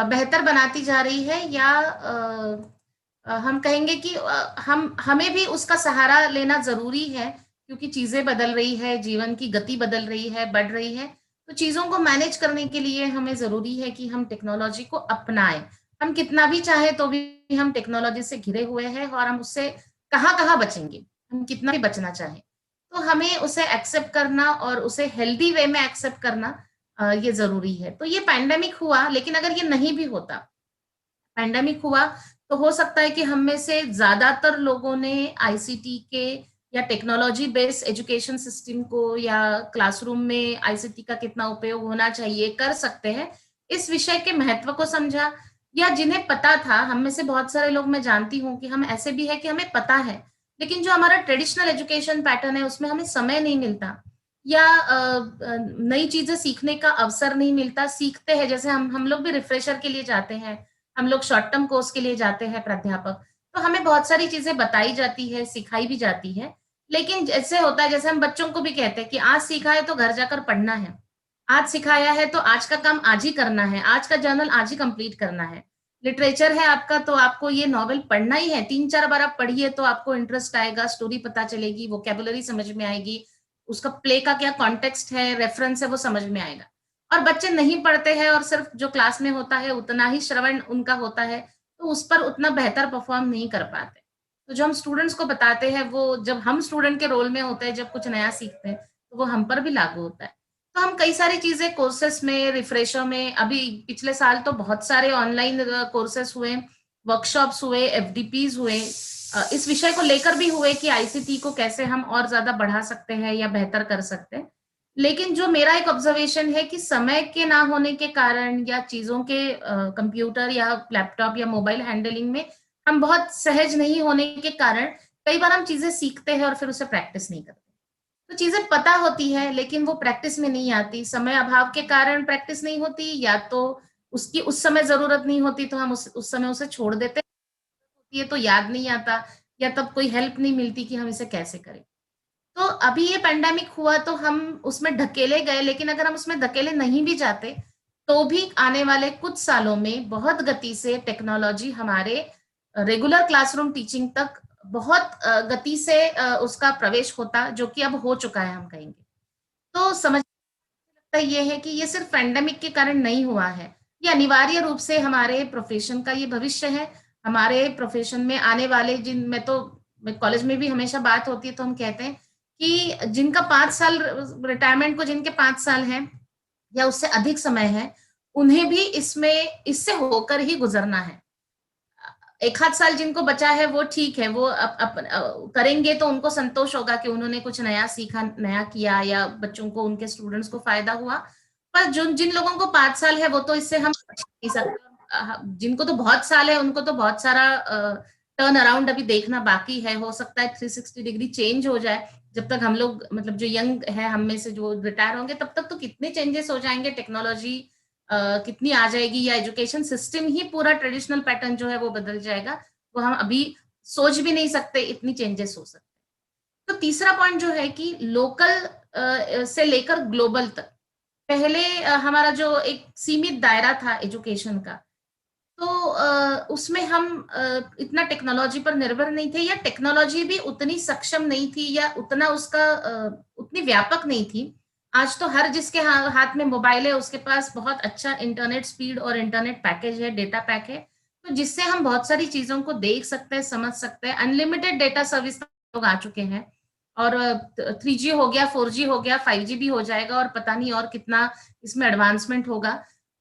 बेहतर बनाती जा रही है, या हम कहेंगे कि हम हमें भी उसका सहारा लेना जरूरी है, क्योंकि चीजें बदल रही है, जीवन की गति बदल रही है, बढ़ रही है। तो चीजों को मैनेज करने के लिए हमें जरूरी है कि हम टेक्नोलॉजी को अपनाएं। हम कितना भी चाहे तो भी हम टेक्नोलॉजी से घिरे हुए हैं, और हम उससे कहाँ कहाँ बचेंगे, हम कितना भी बचना चाहें। तो हमें उसे एक्सेप्ट करना और उसे हेल्दी वे में एक्सेप्ट करना ये जरूरी है। तो ये पैंडेमिक हुआ, लेकिन अगर ये नहीं भी होता, पैंडेमिक हुआ, तो हो सकता है कि हम में से ज्यादातर लोगों ने आईसीटी के या टेक्नोलॉजी बेस्ड एजुकेशन सिस्टम को, या क्लासरूम में आईसीटी का कितना उपयोग होना चाहिए, कर सकते हैं, इस विषय के महत्व को समझा। या जिन्हें पता था, हम में से बहुत सारे लोग, मैं जानती हूँ कि हम ऐसे भी है कि हमें पता है, लेकिन जो हमारा ट्रेडिशनल एजुकेशन पैटर्न है उसमें हमें समय नहीं मिलता, या नई चीजें सीखने का अवसर नहीं मिलता। सीखते हैं, जैसे हम लोग भी रिफ्रेशर के लिए जाते हैं, हम लोग शॉर्ट टर्म कोर्स के लिए जाते हैं प्राध्यापक, तो हमें बहुत सारी चीजें बताई जाती है, सिखाई भी जाती है। लेकिन जैसे होता है, जैसे हम बच्चों को भी कहते हैं कि आज सीखा है तो घर जाकर पढ़ना है, आज सिखाया है तो आज का काम आज ही करना है, आज का जर्नल आज ही कंप्लीट करना है। लिटरेचर है आपका, तो आपको ये नॉवेल पढ़ना ही है, 3-4 बार आप पढ़िए तो आपको इंटरेस्ट आएगा, स्टोरी पता चलेगी, वोकेबुलरी समझ में आएगी, उसका प्ले का क्या कॉन्टेक्स्ट है, रेफरेंस है, वो समझ में आएगा। और बच्चे नहीं पढ़ते हैं और सिर्फ जो क्लास में होता है उतना ही श्रवण उनका होता है, तो उस पर उतना बेहतर परफॉर्म नहीं कर पाते। तो जो हम स्टूडेंट्स को बताते हैं, वो जब हम स्टूडेंट के रोल में होते हैं, जब कुछ नया सीखते हैं, तो वो हम पर भी लागू होता है। तो हम कई सारी चीजें कोर्सेस में, रिफ्रेशर में, अभी पिछले साल तो बहुत सारे ऑनलाइन कोर्सेस हुए, वर्कशॉप्स हुए, एफडीपीज हुए, इस विषय को लेकर भी हुए कि आईसीटी को कैसे हम और ज्यादा बढ़ा सकते हैं या बेहतर कर सकते हैं। लेकिन जो मेरा एक ऑब्जर्वेशन है कि समय के ना होने के कारण, या चीजों के कंप्यूटर या लैपटॉप या मोबाइल हैंडलिंग में हम बहुत सहज नहीं होने के कारण, कई बार हम चीजें सीखते हैं और फिर उसे प्रैक्टिस नहीं करते। तो चीजें पता होती है लेकिन वो प्रैक्टिस में नहीं आती, समय अभाव के कारण प्रैक्टिस नहीं होती, या तो उसकी उस समय जरूरत नहीं होती तो हम उस समय उसे छोड़ देते हैं, ये तो याद नहीं आता, या तब कोई हेल्प नहीं मिलती कि हम इसे कैसे करें। तो अभी ये पेंडेमिक हुआ तो हम उसमें ढकेले गए, लेकिन अगर हम उसमें धकेले नहीं भी जाते, तो भी आने वाले कुछ सालों में बहुत गति से टेक्नोलॉजी हमारे रेगुलर क्लासरूम टीचिंग तक बहुत गति से उसका प्रवेश होता, जो कि अब हो चुका है, हम कहेंगे। तो समझ लगता ये है कि ये सिर्फ पेंडेमिक के कारण नहीं हुआ है, ये अनिवार्य रूप से हमारे प्रोफेशन का ये भविष्य है। हमारे प्रोफेशन में आने वाले, जिन में तो कॉलेज में भी हमेशा बात होती है, तो हम कहते हैं कि जिनका 5 साल, रिटायरमेंट को जिनके 5 साल हैं या उससे अधिक समय है, उन्हें भी इसमें इससे होकर ही गुजरना है। एक आध साल जिनको बचा है वो ठीक है, वो करेंगे तो उनको संतोष होगा कि उन्होंने कुछ नया सीखा, नया किया, या बच्चों को, उनके स्टूडेंट्स को फायदा हुआ। पर जिन जिन लोगों को 5 साल है, वो तो इससे हम बच नहीं सकते। जिनको तो बहुत साल है, उनको तो बहुत सारा टर्न अराउंड अभी देखना बाकी है। हो सकता है 360 डिग्री चेंज हो जाए। जब तक हम लोग, मतलब जो यंग है हम में से, जो रिटायर होंगे, तब तक तो कितने चेंजेस हो जाएंगे, टेक्नोलॉजी कितनी आ जाएगी, या एजुकेशन सिस्टम ही पूरा ट्रेडिशनल पैटर्न जो है वो बदल जाएगा, वो हम अभी सोच भी नहीं सकते, इतनी चेंजेस हो सकते। तो तीसरा पॉइंट जो है कि लोकल से लेकर ग्लोबल तक, पहले हमारा जो एक सीमित दायरा था एजुकेशन का, तो उसमें हम इतना टेक्नोलॉजी पर निर्भर नहीं थे, या टेक्नोलॉजी भी उतनी सक्षम नहीं थी, या उतना उसका उतनी व्यापक नहीं थी। आज तो हर जिसके हाथ में मोबाइल है, उसके पास बहुत अच्छा इंटरनेट स्पीड और इंटरनेट पैकेज है, डेटा पैक है, तो जिससे हम बहुत सारी चीजों को देख सकते हैं, समझ सकते हैं। अनलिमिटेड डेटा सर्विस लोग आ चुके हैं, और 3G हो गया, 4G हो गया, 5G भी हो जाएगा, और पता नहीं और कितना इसमें एडवांसमेंट होगा।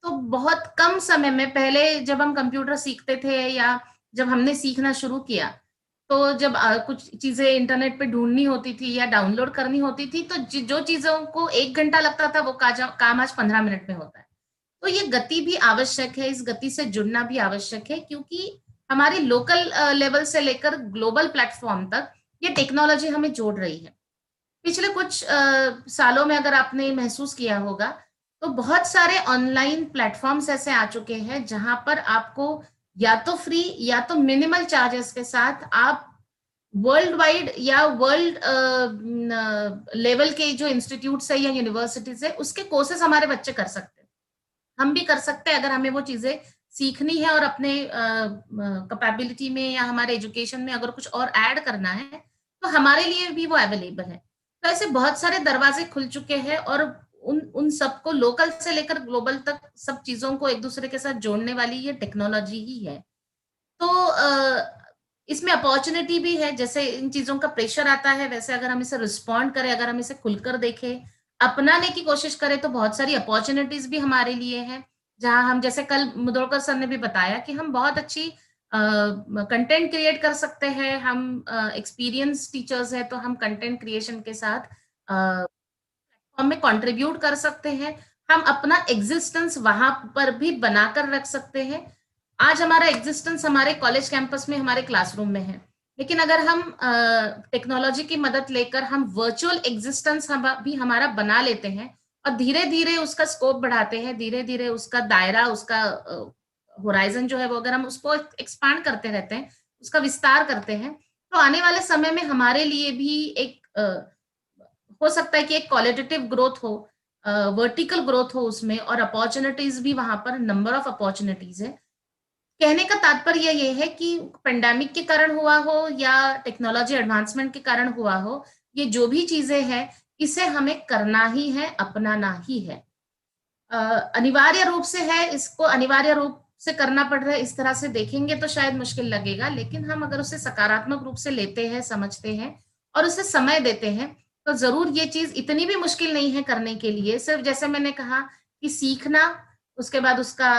तो बहुत कम समय में, पहले जब हम कंप्यूटर सीखते थे, या जब हमने सीखना शुरू किया, तो जब कुछ चीजें इंटरनेट पे ढूंढनी होती थी या डाउनलोड करनी होती थी, तो जो चीजों को 1 घंटा लगता था, वो काम आज 15 मिनट में होता है। तो ये गति भी आवश्यक है, इस गति से जुड़ना भी आवश्यक है, क्योंकि हमारी लोकल लेवल से लेकर ग्लोबल प्लेटफॉर्म तक ये टेक्नोलॉजी हमें जोड़ रही है। पिछले कुछ सालों में अगर आपने महसूस किया होगा, तो बहुत सारे ऑनलाइन प्लेटफॉर्म्स ऐसे आ चुके हैं जहां पर आपको या तो फ्री या तो मिनिमल चार्जेस के साथ आप वर्ल्ड वाइड या वर्ल्ड लेवल के जो इंस्टीट्यूट्स है या यूनिवर्सिटीज है, उसके कोर्सेज हमारे बच्चे कर सकते हैं। हम भी कर सकते हैं अगर हमें वो चीजें सीखनी है और अपने कैपेबिलिटी में या हमारे एजुकेशन में अगर कुछ और ऐड करना है, तो हमारे लिए भी वो अवेलेबल है। तो ऐसे बहुत सारे दरवाजे खुल चुके हैं और उन उन सबको लोकल से लेकर ग्लोबल तक सब चीज़ों को एक-दूसरे के साथ जोड़ने वाली ये टेक्नोलॉजी ही है। तो इसमें अपॉर्च्युनिटी भी है, जैसे इन चीज़ों का प्रेशर आता है, वैसे अगर हम इसे रिस्पॉन्ड करें, अगर हम इसे खुलकर देखें, अपनाने की कोशिश करें, तो बहुत सारी अपॉर्च्युनिटीज़ भी हमारे लिए हैं। जहाँ हम जैसे कल मुदोलकर सर ने भी बताया कि हम बहुत अच्छी कंटेंट क्रिएट कर सकते हैं, हम एक्सपीरियंस टीचर्स हैं, तो हम कंटेंट क्रिएशन के साथ हमें कंट्रीब्यूट कर सकते हैं। हम अपना एग्जिस्टेंस वहाँ पर भी बनाकर रख सकते हैं। आज हमारा एग्जिस्टेंस हमारे कॉलेज कैंपस में, हमारे क्लासरूम में है। लेकिन अगर हम टेक्नोलॉजी की मदद लेकर हम वर्चुअल एग्जिस्टेंस हम भी हमारा बना लेते हैं और धीरे-धीरे उसका स्कोप बढ़ाते हैं, धीरे-धीरे उसका दायरा, उसका होराइज़न जो है वो अगर हम उसको एक्सपांड करते रहते हैं, उसका विस्तार करते हैं, तो आने वाले समय में हमारे लिए भी एक हो सकता है कि एक क्वालिटेटिव ग्रोथ हो, वर्टिकल ग्रोथ हो उसमें और अपॉर्च्युनिटीज भी वहां पर नंबर ऑफ अपॉर्च्युनिटीज है। कहने का तात्पर्य ये है कि पेंडेमिक के कारण हुआ हो या टेक्नोलॉजी एडवांसमेंट के कारण हुआ हो, ये जो भी चीजें हैं, इसे हमें करना ही है, अपनाना ही है। अ, अनिवार्य रूप से है, इसको अनिवार्य रूप से करना पड़ रहा है, इस तरह से देखेंगे तो शायद मुश्किल लगेगा, लेकिन हम अगर उसे सकारात्मक रूप से लेते हैं, समझते हैं और उसे समय देते हैं, तो ज़रूर ये चीज़ इतनी भी मुश्किल नहीं है करने के लिए। सिर्फ जैसे मैंने कहा कि सीखना, उसके बाद उसका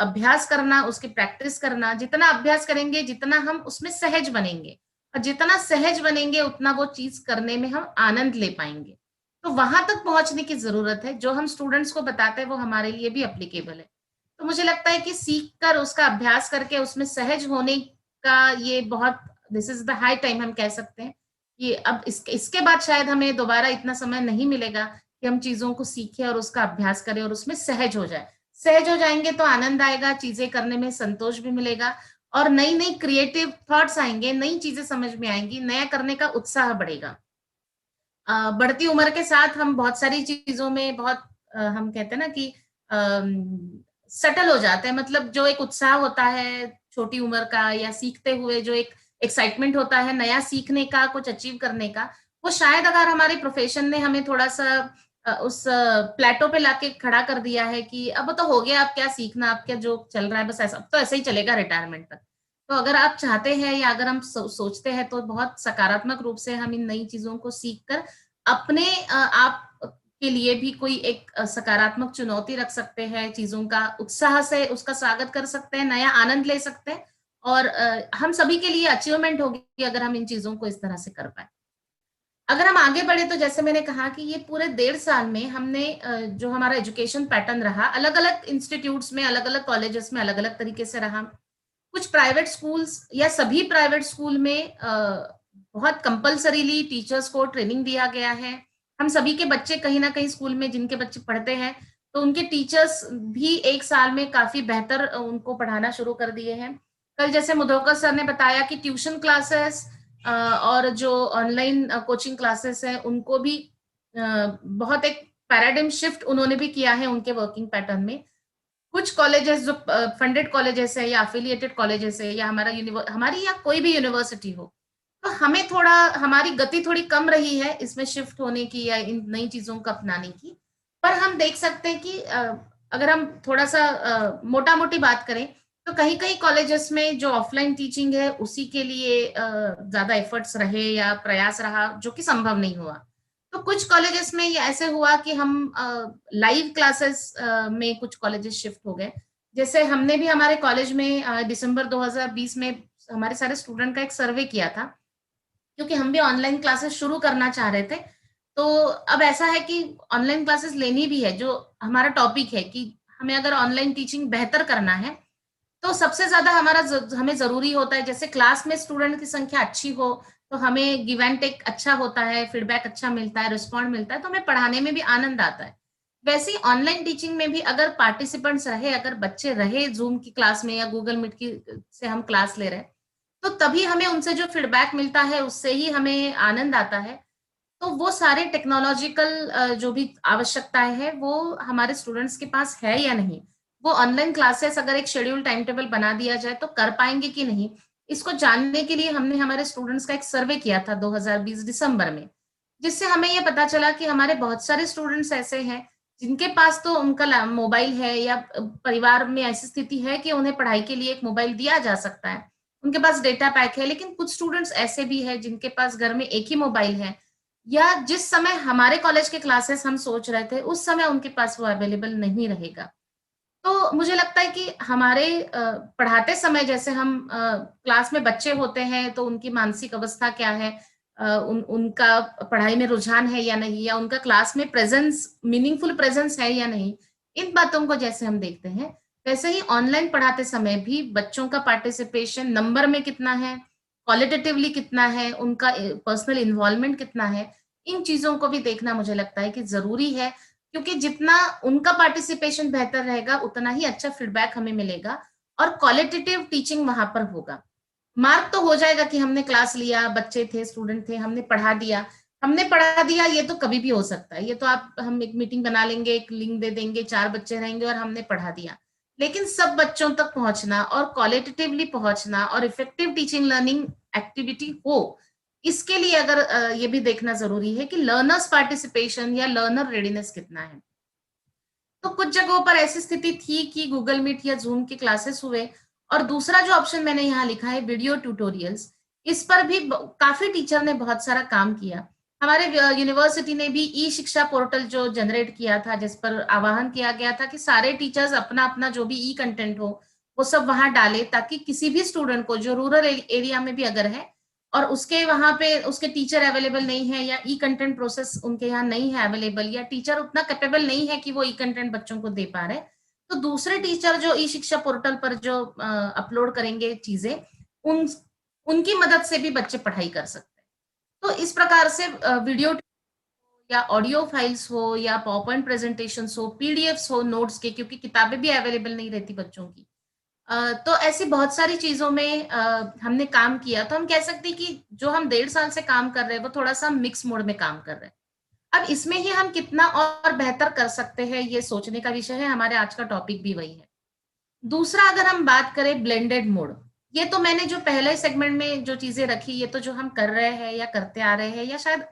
अभ्यास करना, उसकी प्रैक्टिस करना, जितना अभ्यास करेंगे, जितना हम उसमें सहज बनेंगे और जितना सहज बनेंगे, उतना वो चीज़ करने में हम आनंद ले पाएँगे। तो वहां तक पहुंचने की जरूरत है, जो हम स्टूडेंट्स को बताते हैं वो हमारे लिए भी एप्लीकेबल है। तो मुझे लगता है कि सीख कर उसका अभ्यास करके उसमें सहज होने का ये बहुत, this is the high time हम कह सकते हैं। ये अब इसके बाद शायद हमें दोबारा इतना समय नहीं मिलेगा कि हम चीजों को सीखें और उसका अभ्यास करें और उसमें सहज हो जाए। सहज हो जाएंगे तो आनंद आएगा, चीजें करने में संतोष भी मिलेगा और नई नई क्रिएटिव थॉट्स आएंगे, नई चीजें समझ में आएंगी, नया करने का उत्साह बढ़ेगा। बढ़ती उम्र के साथ हम बहुत सारी चीज़ों में बहुत हम कहते हैं ना कि सेटल हो जाते हैं, मतलब जो एक उत्साह होता है छोटी उम्र का या सीखते हुए जो एक एक्साइटमेंट होता है नया सीखने का, कुछ अचीव करने का, वो शायद अगर हमारे प्रोफेशन ने हमें थोड़ा-सा उस प्लेटो पे लाके खड़ा कर दिया है कि अब तो हो गया, अब क्या सीखना, अब क्या जो चल रहा है बस ऐसा, अब तो ऐसे ही चलेगा रिटायरमेंट तक। तो अगर आप चाहते हैं या अगर हम सोचते हैं तो बहुत सकारात्मक रूप से हम इन नई चीज़ों को सीख कर अपने आप के लिए भी कोई एक सकारात्मक चुनौती रख सकते हैं, चीज़ों का उत्साह से उसका स्वागत कर सकते हैं, नया आनंद ले सकते हैं और हम सभी के लिए अचीवमेंट होगी अगर हम इन चीज़ों को इस तरह से कर पाएँ। अगर हम आगे बढ़े तो जैसे मैंने कहा कि ये पूरे 1.5 साल में हमने जो हमारा एजुकेशन पैटर्न रहा, अलग-अलग इंस्टीट्यूट्स में, अलग-अलग कॉलेजेस में अलग-अलग तरीके से रहा। कुछ प्राइवेट स्कूल्स या सभी प्राइवेट स्कूल में बहुत कंपल्सरीली टीचर्स को ट्रेनिंग दिया गया है। हम सभी के बच्चे कहीं न कहीं स्कूल में जिनके बच्चे पढ़ते हैं, तो उनके टीचर्स भी 1 साल में काफ़ी बेहतर उनको पढ़ाना शुरू कर दिए हैं। कल जैसे मुधोकर सर ने बताया कि ट्यूशन क्लासेस और जो ऑनलाइन कोचिंग क्लासेस हैं, उनको भी बहुत एक पैराडिम शिफ्ट उन्होंने भी किया है उनके वर्किंग पैटर्न में। कुछ कॉलेजेस जो फंडेड कॉलेजेस है या एफिलिएटेड कॉलेजेस है या हमारी या कोई भी यूनिवर्सिटी हो, तो हमें थोड़ा, हमारी गति थोड़ी कम रही है इसमें शिफ्ट होने की या इन नई चीजों को अपनाने की। पर हम देख सकते हैं कि अगर हम थोड़ा सा मोटा मोटी बात करें तो कहीं कहीं कॉलेजेस में जो ऑफलाइन टीचिंग है उसी के लिए ज्यादा एफर्ट्स रहे या प्रयास रहा, जो कि संभव नहीं हुआ। तो कुछ कॉलेजेस में ये ऐसे हुआ कि हम लाइव क्लासेस में कुछ कॉलेजेस शिफ्ट हो गए। जैसे हमने भी हमारे कॉलेज में दिसंबर 2020 में हमारे सारे स्टूडेंट का एक सर्वे किया था, क्योंकि हम भी ऑनलाइन क्लासेस शुरू करना चाह रहे थे। तो अब ऐसा है कि ऑनलाइन क्लासेस लेनी भी है, जो हमारा टॉपिक है कि हमें अगर ऑनलाइन टीचिंग बेहतर करना है, तो सबसे ज़्यादा हमें ज़रूरी होता है, जैसे क्लास में स्टूडेंट की संख्या अच्छी हो, तो हमें गिव एंड टेक अच्छा होता है, फीडबैक अच्छा मिलता है, रिस्पॉन्ड मिलता है, तो हमें पढ़ाने में भी आनंद आता है। वैसे ही ऑनलाइन टीचिंग में भी अगर पार्टिसिपेंट्स रहे, अगर बच्चे रहे ज़ूम की क्लास में या गूगल मीट की से हम क्लास ले रहे हैं, तो तभी हमें उनसे जो फीडबैक मिलता है, उससे ही हमें आनंद आता है। तो वो सारे टेक्नोलॉजिकल जो भी आवश्यकताएँ हैं, वो हमारे स्टूडेंट्स के पास है या नहीं, वो ऑनलाइन क्लासेस अगर एक शेड्यूल टाइम टेबल बना दिया जाए तो कर पाएंगे कि नहीं, इसको जानने के लिए हमने हमारे स्टूडेंट्स का एक सर्वे किया था 2020 दिसंबर में, जिससे हमें ये पता चला कि हमारे बहुत सारे स्टूडेंट्स ऐसे हैं जिनके पास तो उनका मोबाइल है या परिवार में ऐसी स्थिति है कि उन्हें पढ़ाई के लिए एक मोबाइल दिया जा सकता है, उनके पास डेटा पैक है, लेकिन कुछ स्टूडेंट्स ऐसे भी हैं जिनके पास घर में एक ही मोबाइल है, या जिस समय हमारे कॉलेज के क्लासेस हम सोच रहे थे उस समय उनके पास वो अवेलेबल नहीं रहेगा। तो मुझे लगता है कि हमारे पढ़ाते समय जैसे हम क्लास में बच्चे होते हैं तो उनकी मानसिक अवस्था क्या है, उनका पढ़ाई में रुझान है या नहीं, या उनका क्लास में प्रेजेंस, मीनिंगफुल प्रेजेंस है या नहीं, इन बातों को जैसे हम देखते हैं, वैसे ही ऑनलाइन पढ़ाते समय भी बच्चों का पार्टिसिपेशन नंबर में कितना है, क्वालिटेटिवली कितना है, उनका पर्सनल इन्वॉल्वमेंट कितना है, इन चीजों को भी देखना मुझे लगता है कि जरूरी है, क्योंकि जितना उनका पार्टिसिपेशन बेहतर रहेगा उतना ही अच्छा फीडबैक हमें मिलेगा और क्वालिटेटिव टीचिंग वहां पर होगा। मार्क तो हो जाएगा कि हमने क्लास लिया, बच्चे थे, स्टूडेंट थे, हमने पढ़ा दिया, ये तो कभी भी हो सकता है। ये तो आप हम एक मीटिंग बना लेंगे, एक लिंक दे देंगे, 4 बच्चे रहेंगे और हमने पढ़ा दिया। लेकिन सब बच्चों तक पहुंचना और क्वालिटेटिवली पहुंचना और इफेक्टिव टीचिंग लर्निंग एक्टिविटी हो, इसके लिए अगर ये भी देखना जरूरी है कि लर्नर्स पार्टिसिपेशन या लर्नर रेडीनेस कितना है। तो कुछ जगहों पर ऐसी स्थिति थी कि गूगल मीट या जूम के क्लासेस हुए, और दूसरा जो ऑप्शन मैंने यहाँ लिखा है वीडियो ट्यूटोरियल्स, इस पर भी काफी टीचर ने बहुत सारा काम किया। हमारे यूनिवर्सिटी ने भी ई शिक्षा पोर्टल जो जनरेट किया था, जिस पर आह्वान किया गया था कि सारे टीचर्स अपना अपना जो भी ई कंटेंट हो वो सब वहां डाले, ताकि किसी भी स्टूडेंट को जो रूरल एरिया में भी अगर है और उसके वहां पे उसके टीचर अवेलेबल नहीं है, या ई कंटेंट प्रोसेस उनके यहाँ नहीं है अवेलेबल, या टीचर उतना कैपेबल नहीं है कि वो ई कंटेंट बच्चों को दे पा रहे, तो दूसरे टीचर जो ई शिक्षा पोर्टल पर जो अपलोड करेंगे चीजें, उन उनकी मदद से भी बच्चे पढ़ाई कर सकते हैं। तो इस प्रकार से वीडियो या ऑडियो फाइल्स हो या पावर पॉइंट प्रेजेंटेशन हो, पीडीएफ्स हो नोट्स के, क्योंकि किताबें भी अवेलेबल नहीं रहती बच्चों की, तो ऐसी बहुत सारी चीजों में हमने काम किया। तो हम कह सकते हैं कि जो हम 1.5 साल से काम कर रहे हैं वो थोड़ा सा मिक्स मोड में काम कर रहे हैं। अब इसमें ही हम कितना और बेहतर कर सकते हैं, ये सोचने का विषय है, हमारे आज का टॉपिक भी वही है। दूसरा, अगर हम बात करें ब्लेंडेड मोड, ये तो मैंने जो पहले सेगमेंट में जो चीजें रखी, ये तो जो हम कर रहे हैं या करते आ रहे हैं, या शायद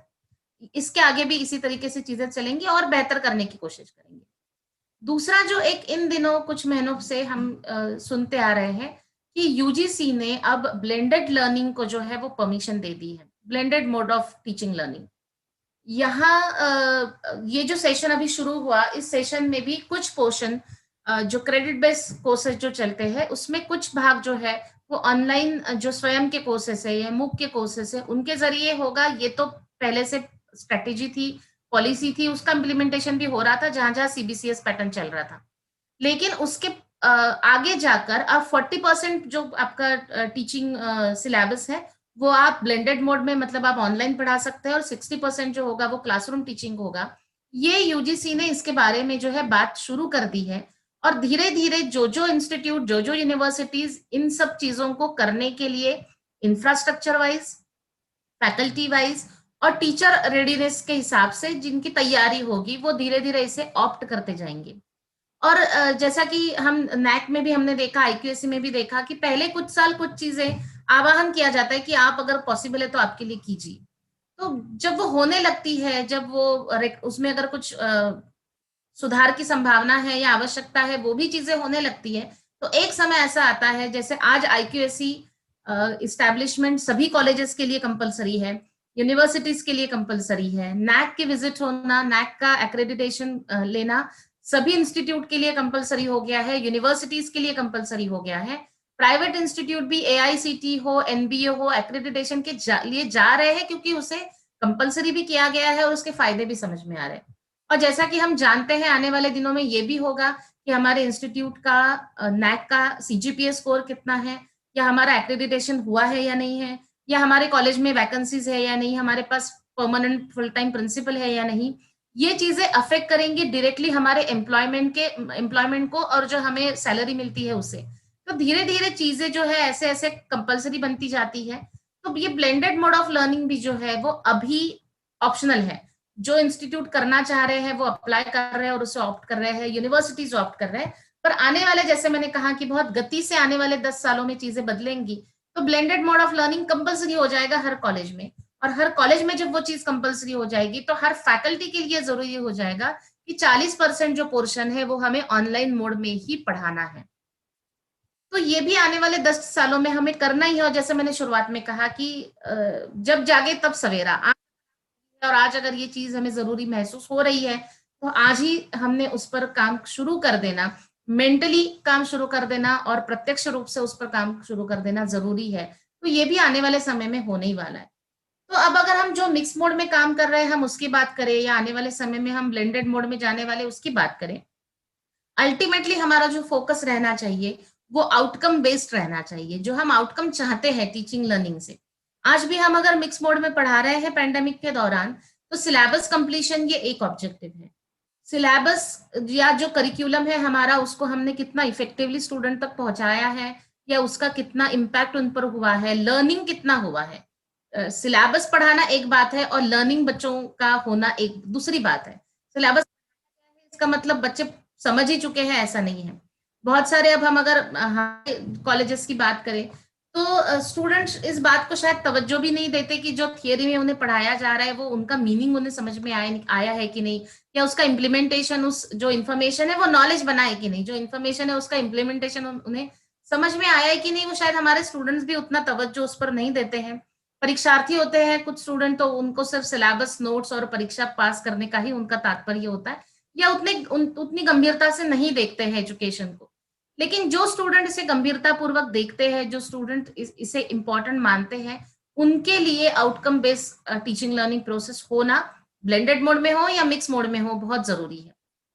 इसके आगे भी इसी तरीके से चीजें चलेंगी और बेहतर करने की कोशिश करेंगे। दूसरा, जो एक इन दिनों कुछ महीनों से हम सुनते आ रहे हैं कि यूजीसी ने अब ब्लेंडेड लर्निंग को जो है वो परमिशन दे दी है, blended mode of teaching learning. यहाँ ये जो सेशन अभी शुरू हुआ, इस सेशन में भी कुछ पोर्शन जो क्रेडिट बेस्ड कोर्सेज जो चलते हैं उसमें कुछ भाग जो है वो ऑनलाइन जो स्वयं के कोर्सेस है या मूक के कोर्सेस है उनके जरिए होगा। ये तो पहले से स्ट्रेटेजी थी, पॉलिसी थी, उसका इम्प्लीमेंटेशन भी हो रहा था जहां जहां सीबीसीएस पैटर्न चल रहा था। लेकिन उसके आगे जाकर अब 40% जो आपका टीचिंग सिलेबस है वो आप ब्लेंडेड मोड में, मतलब आप ऑनलाइन पढ़ा सकते हैं, और 60% जो होगा वो क्लासरूम टीचिंग होगा। ये यूजीसी ने इसके बारे में जो है बात शुरू कर दी है, और धीरे धीरे जो जो इंस्टीट्यूट, जो जो यूनिवर्सिटीज इन सब चीजों को करने के लिए इंफ्रास्ट्रक्चर वाइज, फैकल्टी वाइज और टीचर रेडीनेस के हिसाब से जिनकी तैयारी होगी, वो धीरे धीरे इसे ऑप्ट करते जाएंगे। और जैसा कि हम नैक में भी हमने देखा, आईक्यूएसी में भी देखा कि पहले कुछ साल कुछ चीजें आवाहन किया जाता है कि आप अगर पॉसिबल है तो आपके लिए कीजिए। तो जब वो होने लगती है, जब वो उसमें अगर कुछ सुधार की संभावना है या आवश्यकता है, वो भी चीजें होने लगती है, तो एक समय ऐसा आता है, जैसे आज आईक्यूएसी इस्टेब्लिशमेंट सभी कॉलेजेस के लिए कंपलसरी है, यूनिवर्सिटीज के लिए कंपलसरी है, नैक की विजिट होना, नैक का एक्रेडिटेशन लेना सभी इंस्टीट्यूट के लिए कंपलसरी हो गया है, यूनिवर्सिटीज के लिए कंपलसरी हो गया है। प्राइवेट इंस्टीट्यूट भी एआईसीटी हो, एनबीए हो, एक्रेडिटेशन के लिए जा रहे हैं, क्योंकि उसे कंपलसरी भी किया गया है और उसके फायदे भी समझ में आ रहे हैं। और जैसा कि हम जानते हैं, आने वाले दिनों में ये भी होगा कि हमारे इंस्टीट्यूट का नैक का सीजीपीए स्कोर कितना है, या हमारा एक्रेडिटेशन हुआ है या नहीं है, या हमारे कॉलेज में वैकेंसीज है या नहीं, हमारे पास परमानेंट फुल टाइम प्रिंसिपल है या नहीं। ये चीजें अफेक्ट करेंगी डायरेक्टली हमारे एम्प्लॉयमेंट को, और जो हमें सैलरी मिलती है उसे। तो धीरे धीरे चीजें जो है ऐसे ऐसे कंपलसरी बनती जाती है। तो ये ब्लेंडेड मोड ऑफ लर्निंग भी जो है वो अभी ऑप्शनल है। जो इंस्टीट्यूट करना चाह रहे हैं वो अप्लाई कर रहे हैं और उसे ऑप्ट कर रहे हैं, यूनिवर्सिटीज ऑप्ट कर रहे हैं। पर आने वाले, जैसे मैंने कहा कि बहुत गति से आने वाले 10 सालों में चीजें बदलेंगी, तो blended mode of learning compulsory हो जाएगा हर कॉलेज में। और हर कॉलेज में जब वो चीज कंपलसरी हो जाएगी तो हर फैकल्टी के लिए जरूरी हो जाएगा कि 40% जो पोर्शन है वो हमें ऑनलाइन मोड में ही पढ़ाना है। तो ये भी आने वाले 10 सालों में हमें करना ही है। और जैसे मैंने शुरुआत में कहा कि जब जागे तब सवेरा। और आज अगर ये चीज हमें जरूरी महसूस हो रही है तो आज ही हमने उस पर काम शुरू कर देना, मेंटली काम शुरू कर देना और प्रत्यक्ष रूप से उस पर काम शुरू कर देना जरूरी है। तो ये भी आने वाले समय में होने ही वाला है। तो अब अगर हम जो मिक्स मोड में काम कर रहे हैं हम उसकी बात करें, या आने वाले समय में हम ब्लेंडेड मोड में जाने वाले उसकी बात करें, अल्टीमेटली हमारा जो फोकस रहना चाहिए वो आउटकम बेस्ड रहना चाहिए। जो हम आउटकम चाहते हैं टीचिंग लर्निंग से, आज भी हम अगर मिक्स मोड में पढ़ा रहे हैं पेंडेमिक के दौरान, तो सिलेबस कंप्लीशन ये एक ऑब्जेक्टिव है। सिलेबस या जो करिकुलम है हमारा, उसको हमने कितना इफेक्टिवली स्टूडेंट तक पहुंचाया है, या उसका कितना इम्पैक्ट उन पर हुआ है, लर्निंग कितना हुआ है। सिलेबस पढ़ाना एक बात है और लर्निंग बच्चों का होना एक दूसरी बात है। सिलेबस इसका मतलब बच्चे समझ ही चुके हैं ऐसा नहीं है। बहुत सारे, अब हम अगर कॉलेजेस की बात करें तो स्टूडेंट्स इस बात को शायद तवज्जो भी नहीं देते कि जो थियरी में उन्हें पढ़ाया जा रहा है वो उनका मीनिंग उन्हें समझ में आया है कि नहीं, या उसका इम्प्लीमेंटेशन, उस जो इन्फॉर्मेशन है वो नॉलेज बना है कि नहीं, जो इन्फॉर्मेशन है उसका इम्प्लीमेंटेशन उन्हें समझ में आया है कि नहीं। वो शायद हमारे स्टूडेंट्स भी उतना तवज्जो उस पर नहीं देते हैं। परीक्षार्थी होते हैं कुछ स्टूडेंट, तो उनको सिर्फ सिलेबस, नोट्स और परीक्षा पास करने का ही उनका तात्पर्य होता है, या उतनी गंभीरता से नहीं देखते हैं एजुकेशन को। लेकिन जो स्टूडेंट इसे गंभीरता पूर्वक देखते हैं, जो स्टूडेंट इसे इम्पोर्टेंट मानते हैं, उनके लिए outcome based teaching learning process होना, ब्लेंडेड मोड में हो या मिक्स मोड में हो, बहुत जरूरी है।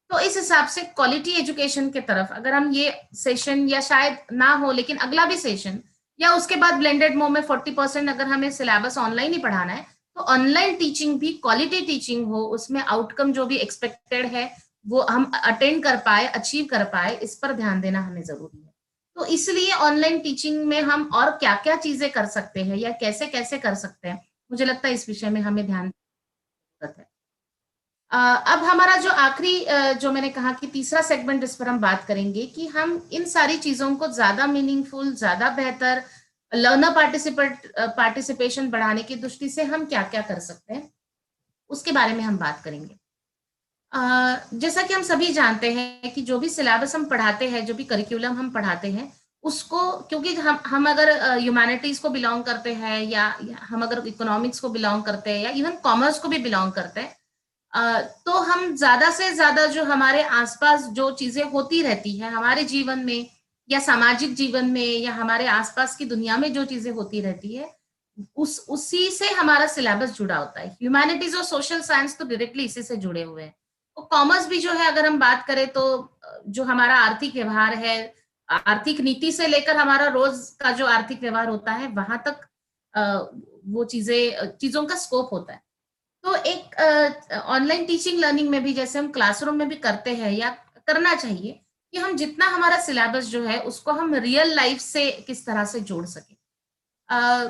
तो इस हिसाब से क्वालिटी एजुकेशन के तरफ अगर हम ये सेशन, या शायद ना हो लेकिन अगला भी सेशन, या उसके बाद ब्लेंडेड मोड में 40% अगर हमें सिलेबस ऑनलाइन ही पढ़ाना है, तो ऑनलाइन टीचिंग भी क्वालिटी टीचिंग हो, उसमें आउटकम जो भी एक्सपेक्टेड है वो हम अटेंड कर पाए, अचीव कर पाए, इस पर ध्यान देना हमें जरूरी है। तो इसलिए ऑनलाइन टीचिंग में हम और क्या क्या चीजें कर सकते हैं या कैसे कैसे कर सकते हैं, मुझे लगता है इस विषय में हमें ध्यान देना जरूरत है। अब हमारा जो आखिरी, जो मैंने कहा कि तीसरा सेगमेंट जिस पर हम बात करेंगे, कि हम इन सारी चीजों को ज्यादा मीनिंगफुल, ज्यादा बेहतर, लर्नर पार्टिसिपेशन बढ़ाने की दृष्टि से हम क्या क्या कर सकते हैं, उसके बारे में हम बात करेंगे। जैसा कि हम सभी जानते हैं कि जो भी सिलेबस हम पढ़ाते हैं, जो भी करिकुलम हम पढ़ाते हैं, उसको, क्योंकि हम अगर ह्यूमैनिटीज को बिलोंग करते हैं, या हम अगर इकोनॉमिक्स को बिलोंग करते हैं, या इवन कॉमर्स को भी बिलोंग करते हैं, तो हम ज्यादा से ज्यादा जो हमारे आसपास जो चीजें होती रहती है हमारे जीवन में, या सामाजिक जीवन में, या हमारे आसपास की दुनिया में जो चीजें होती रहती है, उसी से हमारा सिलेबस जुड़ा होता है। ह्यूमैनिटीज और सोशल साइंस तो डायरेक्टली इसी से जुड़े हुए हैं। तो कॉमर्स भी जो है, अगर हम बात करें तो जो हमारा आर्थिक व्यवहार है, आर्थिक नीति से लेकर हमारा रोज का जो आर्थिक व्यवहार होता है, वहां तक वो चीजों का स्कोप होता है। तो एक ऑनलाइन टीचिंग लर्निंग में भी, जैसे हम क्लासरूम में भी करते हैं या करना चाहिए, कि हम जितना हमारा सिलेबस जो है उसको हम रियल लाइफ से किस तरह से जोड़ सके।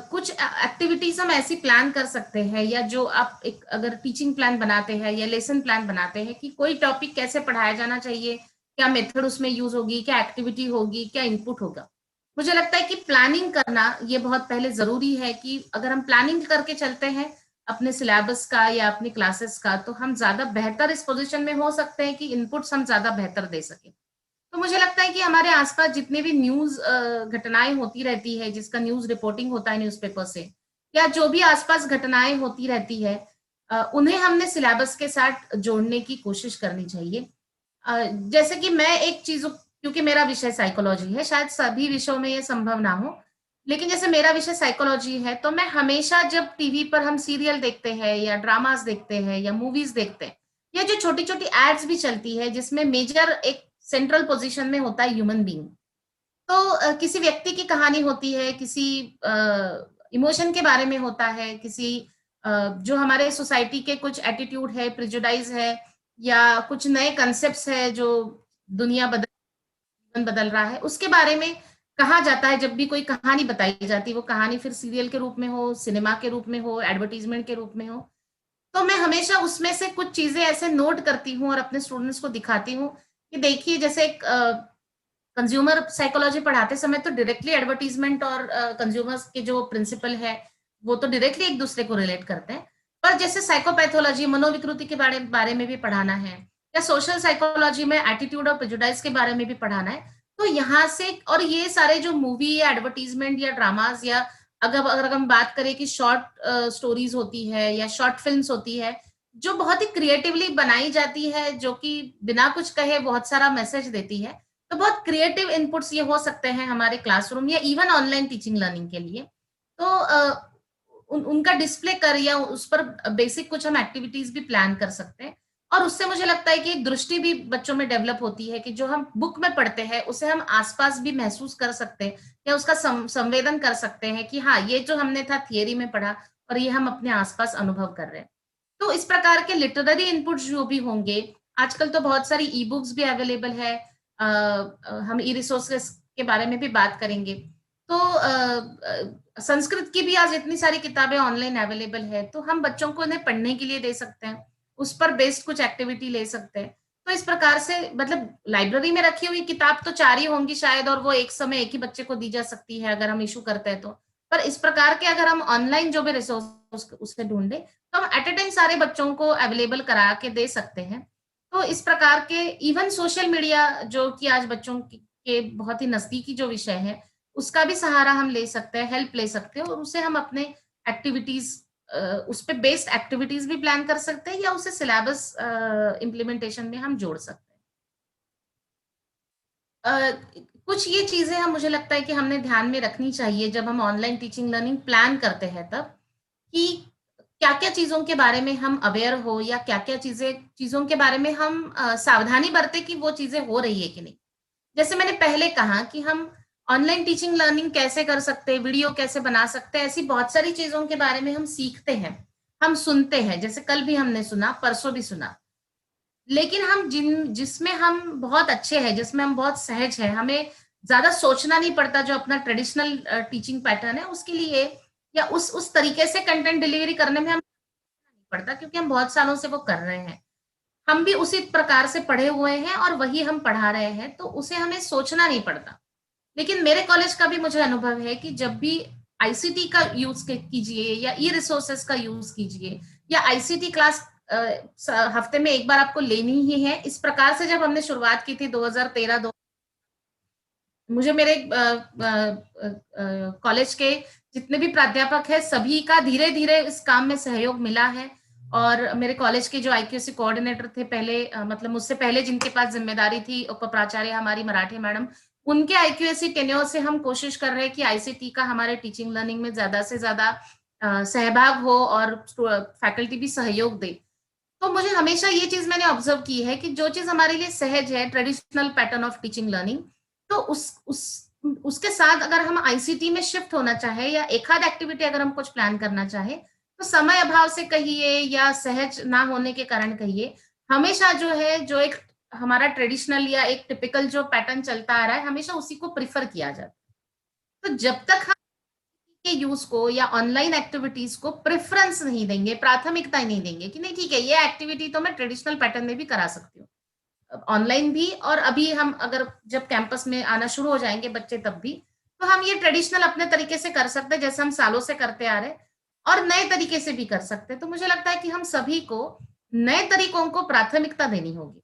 कुछ एक्टिविटीज हम ऐसी प्लान कर सकते हैं, या जो आप एक अगर टीचिंग प्लान बनाते हैं या लेसन प्लान बनाते हैं कि कोई टॉपिक कैसे पढ़ाया जाना चाहिए, क्या मेथड उसमें यूज होगी, क्या एक्टिविटी होगी, क्या इनपुट होगा। मुझे लगता है कि प्लानिंग करना ये बहुत पहले जरूरी है, कि अगर हम प्लानिंग करके चलते हैं अपने सिलेबस का या अपनी क्लासेस का, तो हम ज्यादा बेहतर इस पोजीशन में हो सकते हैं कि इनपुट्स हम ज्यादा बेहतर दे सकें। तो मुझे लगता है कि हमारे आसपास जितने भी न्यूज घटनाएं होती रहती है, जिसका न्यूज रिपोर्टिंग होता है न्यूज़पेपर से, या जो भी आसपास घटनाएं होती रहती है, उन्हें हमने सिलेबस के साथ जोड़ने की कोशिश करनी चाहिए। जैसे कि मैं एक चीज, क्योंकि मेरा विषय साइकोलॉजी है, शायद सभी विषयों में ये संभव ना हो, लेकिन जैसे मेरा विषय साइकोलॉजी है, तो मैं हमेशा जब टीवी पर हम सीरियल देखते हैं या ड्रामास देखते हैं या मूवीज देखते हैं, या जो छोटी छोटी एड्स भी चलती है जिसमें मेजर एक सेंट्रल पोजीशन में होता है ह्यूमन बीइंग, तो किसी व्यक्ति की कहानी होती है, किसी इमोशन के बारे में होता है, किसी जो हमारे सोसाइटी के कुछ एटीट्यूड है, प्रिजुडाइज है, या कुछ नए कंसेप्ट्स है जो दुनिया बदल जीवन बदल रहा है, उसके बारे में कहा जाता है। जब भी कोई कहानी बताई जाती है, वो कहानी फिर सीरियल के रूप में हो, सिनेमा के रूप में हो, एडवर्टीजमेंट के रूप में हो, तो मैं हमेशा उसमें से कुछ चीजें ऐसे नोट करती हूँ और अपने स्टूडेंट्स को दिखाती हूँ कि देखिए, जैसे एक कंज्यूमर साइकोलॉजी पढ़ाते समय तो डायरेक्टली एडवर्टीजमेंट और कंज्यूमर्स के जो प्रिंसिपल है वो तो डायरेक्टली एक दूसरे को रिलेट करते हैं, पर जैसे साइकोपैथोलॉजी बारे बारे में भी पढ़ाना है, या सोशल साइकोलॉजी में एटीट्यूड और प्रेजुडाइज के बारे में भी पढ़ाना है, तो यहाँ से और ये सारे जो मूवी या एडवर्टीजमेंट या ड्रामाज या अगर हम बात करें कि शॉर्ट स्टोरीज होती है या शॉर्ट फिल्म्स होती है जो बहुत ही क्रिएटिवली बनाई जाती है, जो कि बिना कुछ कहे बहुत सारा मैसेज देती है, तो बहुत क्रिएटिव इनपुट्स ये हो सकते हैं हमारे क्लासरूम या इवन ऑनलाइन टीचिंग लर्निंग के लिए। तो उनका डिस्प्ले कर या उस पर बेसिक कुछ हम एक्टिविटीज भी प्लान कर सकते हैं, और उससे मुझे लगता है कि एक दृष्टि भी बच्चों में डेवलप होती है कि जो हम बुक में पढ़ते हैं उसे हम आसपास भी महसूस कर सकते हैं या उसका संवेदन कर सकते हैं कि हाँ, ये जो हमने था थियरी में पढ़ा और ये हम अपने आसपास अनुभव कर रहे हैं। तो इस प्रकार के लिटरेरी इनपुट्स जो भी होंगे, आजकल तो बहुत सारी ई बुक्स भी अवेलेबल है, हम ई रिसोर्सेस के बारे में भी बात करेंगे। तो संस्कृत की भी आज इतनी सारी किताबें ऑनलाइन अवेलेबल है, तो हम बच्चों को इन्हें पढ़ने के लिए दे सकते हैं, उस पर बेस्ड कुछ एक्टिविटी ले सकते हैं। तो इस प्रकार से मतलब लाइब्रेरी में रखी हुई किताब तो 4 ही होंगी शायद, और वो एक समय एक ही बच्चे को दी जा सकती है अगर हम इशू करते हैं तो। पर इस प्रकार के अगर हम ऑनलाइन जो भी रिसोर्स उससे ढूंढे तो हम एट ए टाइम सारे बच्चों को अवेलेबल करा के दे सकते हैं। तो इस प्रकार के इवन सोशल मीडिया जो कि आज बच्चों के बहुत ही नजदीकी जो विषय है, उसका भी सहारा हम ले सकते हैं, हेल्प ले सकते हैं, और उसे हम अपने एक्टिविटीज उस पे बेस्ड एक्टिविटीज भी प्लान कर सकते हैं या उसे सिलेबस इम्प्लीमेंटेशन में हम जोड़ सकते हैं। कुछ ये चीजें हम मुझे लगता है कि हमने ध्यान में रखनी चाहिए जब हम ऑनलाइन टीचिंग लर्निंग प्लान करते हैं तब, कि क्या क्या चीजों के बारे में हम अवेयर हो या क्या क्या चीजों के बारे में हम सावधानी बरते कि वो चीजें हो रही है कि नहीं। जैसे मैंने पहले कहा कि हम ऑनलाइन टीचिंग लर्निंग कैसे कर सकते हैं, वीडियो कैसे बना सकते हैं, ऐसी बहुत सारी चीजों के बारे में हम सीखते हैं, हम सुनते हैं, जैसे कल भी हमने सुना, परसों भी सुना। लेकिन हम जिसमें हम बहुत अच्छे हैं, जिसमें हम बहुत सहज हैं, हमें ज्यादा सोचना नहीं पड़ता, जो अपना ट्रेडिशनल टीचिंग पैटर्न है उसके लिए या उस तरीके से कंटेंट डिलीवरी करने में हम नहीं पड़ता, क्योंकि हम बहुत सालों से वो कर रहे हैं, हम भी उसी प्रकार से पढ़े हुए हैं और वही हम पढ़ा रहे हैं, तो उसे हमें सोचना नहीं पड़ता। लेकिन मेरे कॉलेज का भी मुझे अनुभव है कि जब भी आईसीटी का यूज कीजिए या ई रिसोर्सेस का यूज कीजिए या आईसीटी क्लास हफ्ते में एक बार आपको लेनी ही है, इस प्रकार से जब हमने शुरुआत की थी 2013 दो, मुझे मेरे कॉलेज के जितने भी प्राध्यापक हैं सभी का धीरे धीरे इस काम में सहयोग मिला है। और मेरे कॉलेज के जो आईक्यूसी कोऑर्डिनेटर थे पहले, मतलब मुझसे पहले जिनके पास जिम्मेदारी थी, उप प्राचार्य हमारी मराठी मैडम, उनके आईक्यूएसी टेन्योर से हम कोशिश कर रहे हैं कि आईसीटी का हमारे टीचिंग लर्निंग में ज्यादा से ज्यादा सहभाग हो और फैकल्टी भी सहयोग दे। तो मुझे हमेशा ये चीज मैंने ऑब्जर्व की है कि जो चीज हमारे लिए सहज है, traditional pattern of teaching learning, तो उसके साथ अगर हम आईसीटी में शिफ्ट होना चाहे या एक आध एक्टिविटी अगर हम कुछ प्लान करना चाहे, तो समय अभाव से कहिए या सहज ना होने के कारण कहिए, हमेशा जो है जो एक हमारा ट्रेडिशनल या एक टिपिकल जो पैटर्न चलता आ रहा है, हमेशा उसी को प्रिफर किया जाता है। तो जब तक हम के यूज को या ऑनलाइन एक्टिविटीज को प्रेफरेंस नहीं देंगे, प्राथमिकता ही नहीं देंगे कि नहीं ठीक है ये एक्टिविटी तो मैं ट्रेडिशनल पैटर्न में भी करा सकती हूँ, ऑनलाइन भी, और अभी हम अगर जब कैंपस में आना शुरू हो जाएंगे बच्चे तब भी, तो हम ये ट्रेडिशनल अपने तरीके से कर सकते हैं जैसे हम सालों से करते आ रहे हैं, और नए तरीके से भी कर सकते हैं। तो मुझे लगता है कि हम सभी को नए तरीकों को प्राथमिकता देनी होगी।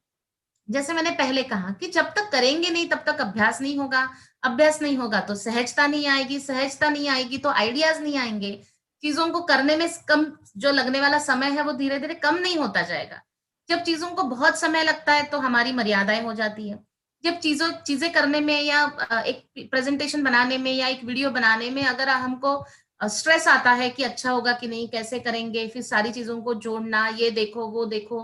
जैसे मैंने पहले कहा कि जब तक करेंगे नहीं तब तक अभ्यास नहीं होगा, अभ्यास नहीं होगा तो सहजता नहीं आएगी, सहजता नहीं आएगी तो आइडियाज नहीं आएंगे, चीजों को करने में कम जो लगने वाला समय है वो धीरे धीरे कम नहीं होता जाएगा। जब चीजों को बहुत समय लगता है तो हमारी मर्यादाएं हो जाती है। जब चीजें करने में या एक प्रेजेंटेशन बनाने में या एक वीडियो बनाने में अगर हमको स्ट्रेस आता है कि अच्छा होगा कि नहीं, कैसे करेंगे, फिर सारी चीजों को जोड़ना, ये देखो वो देखो,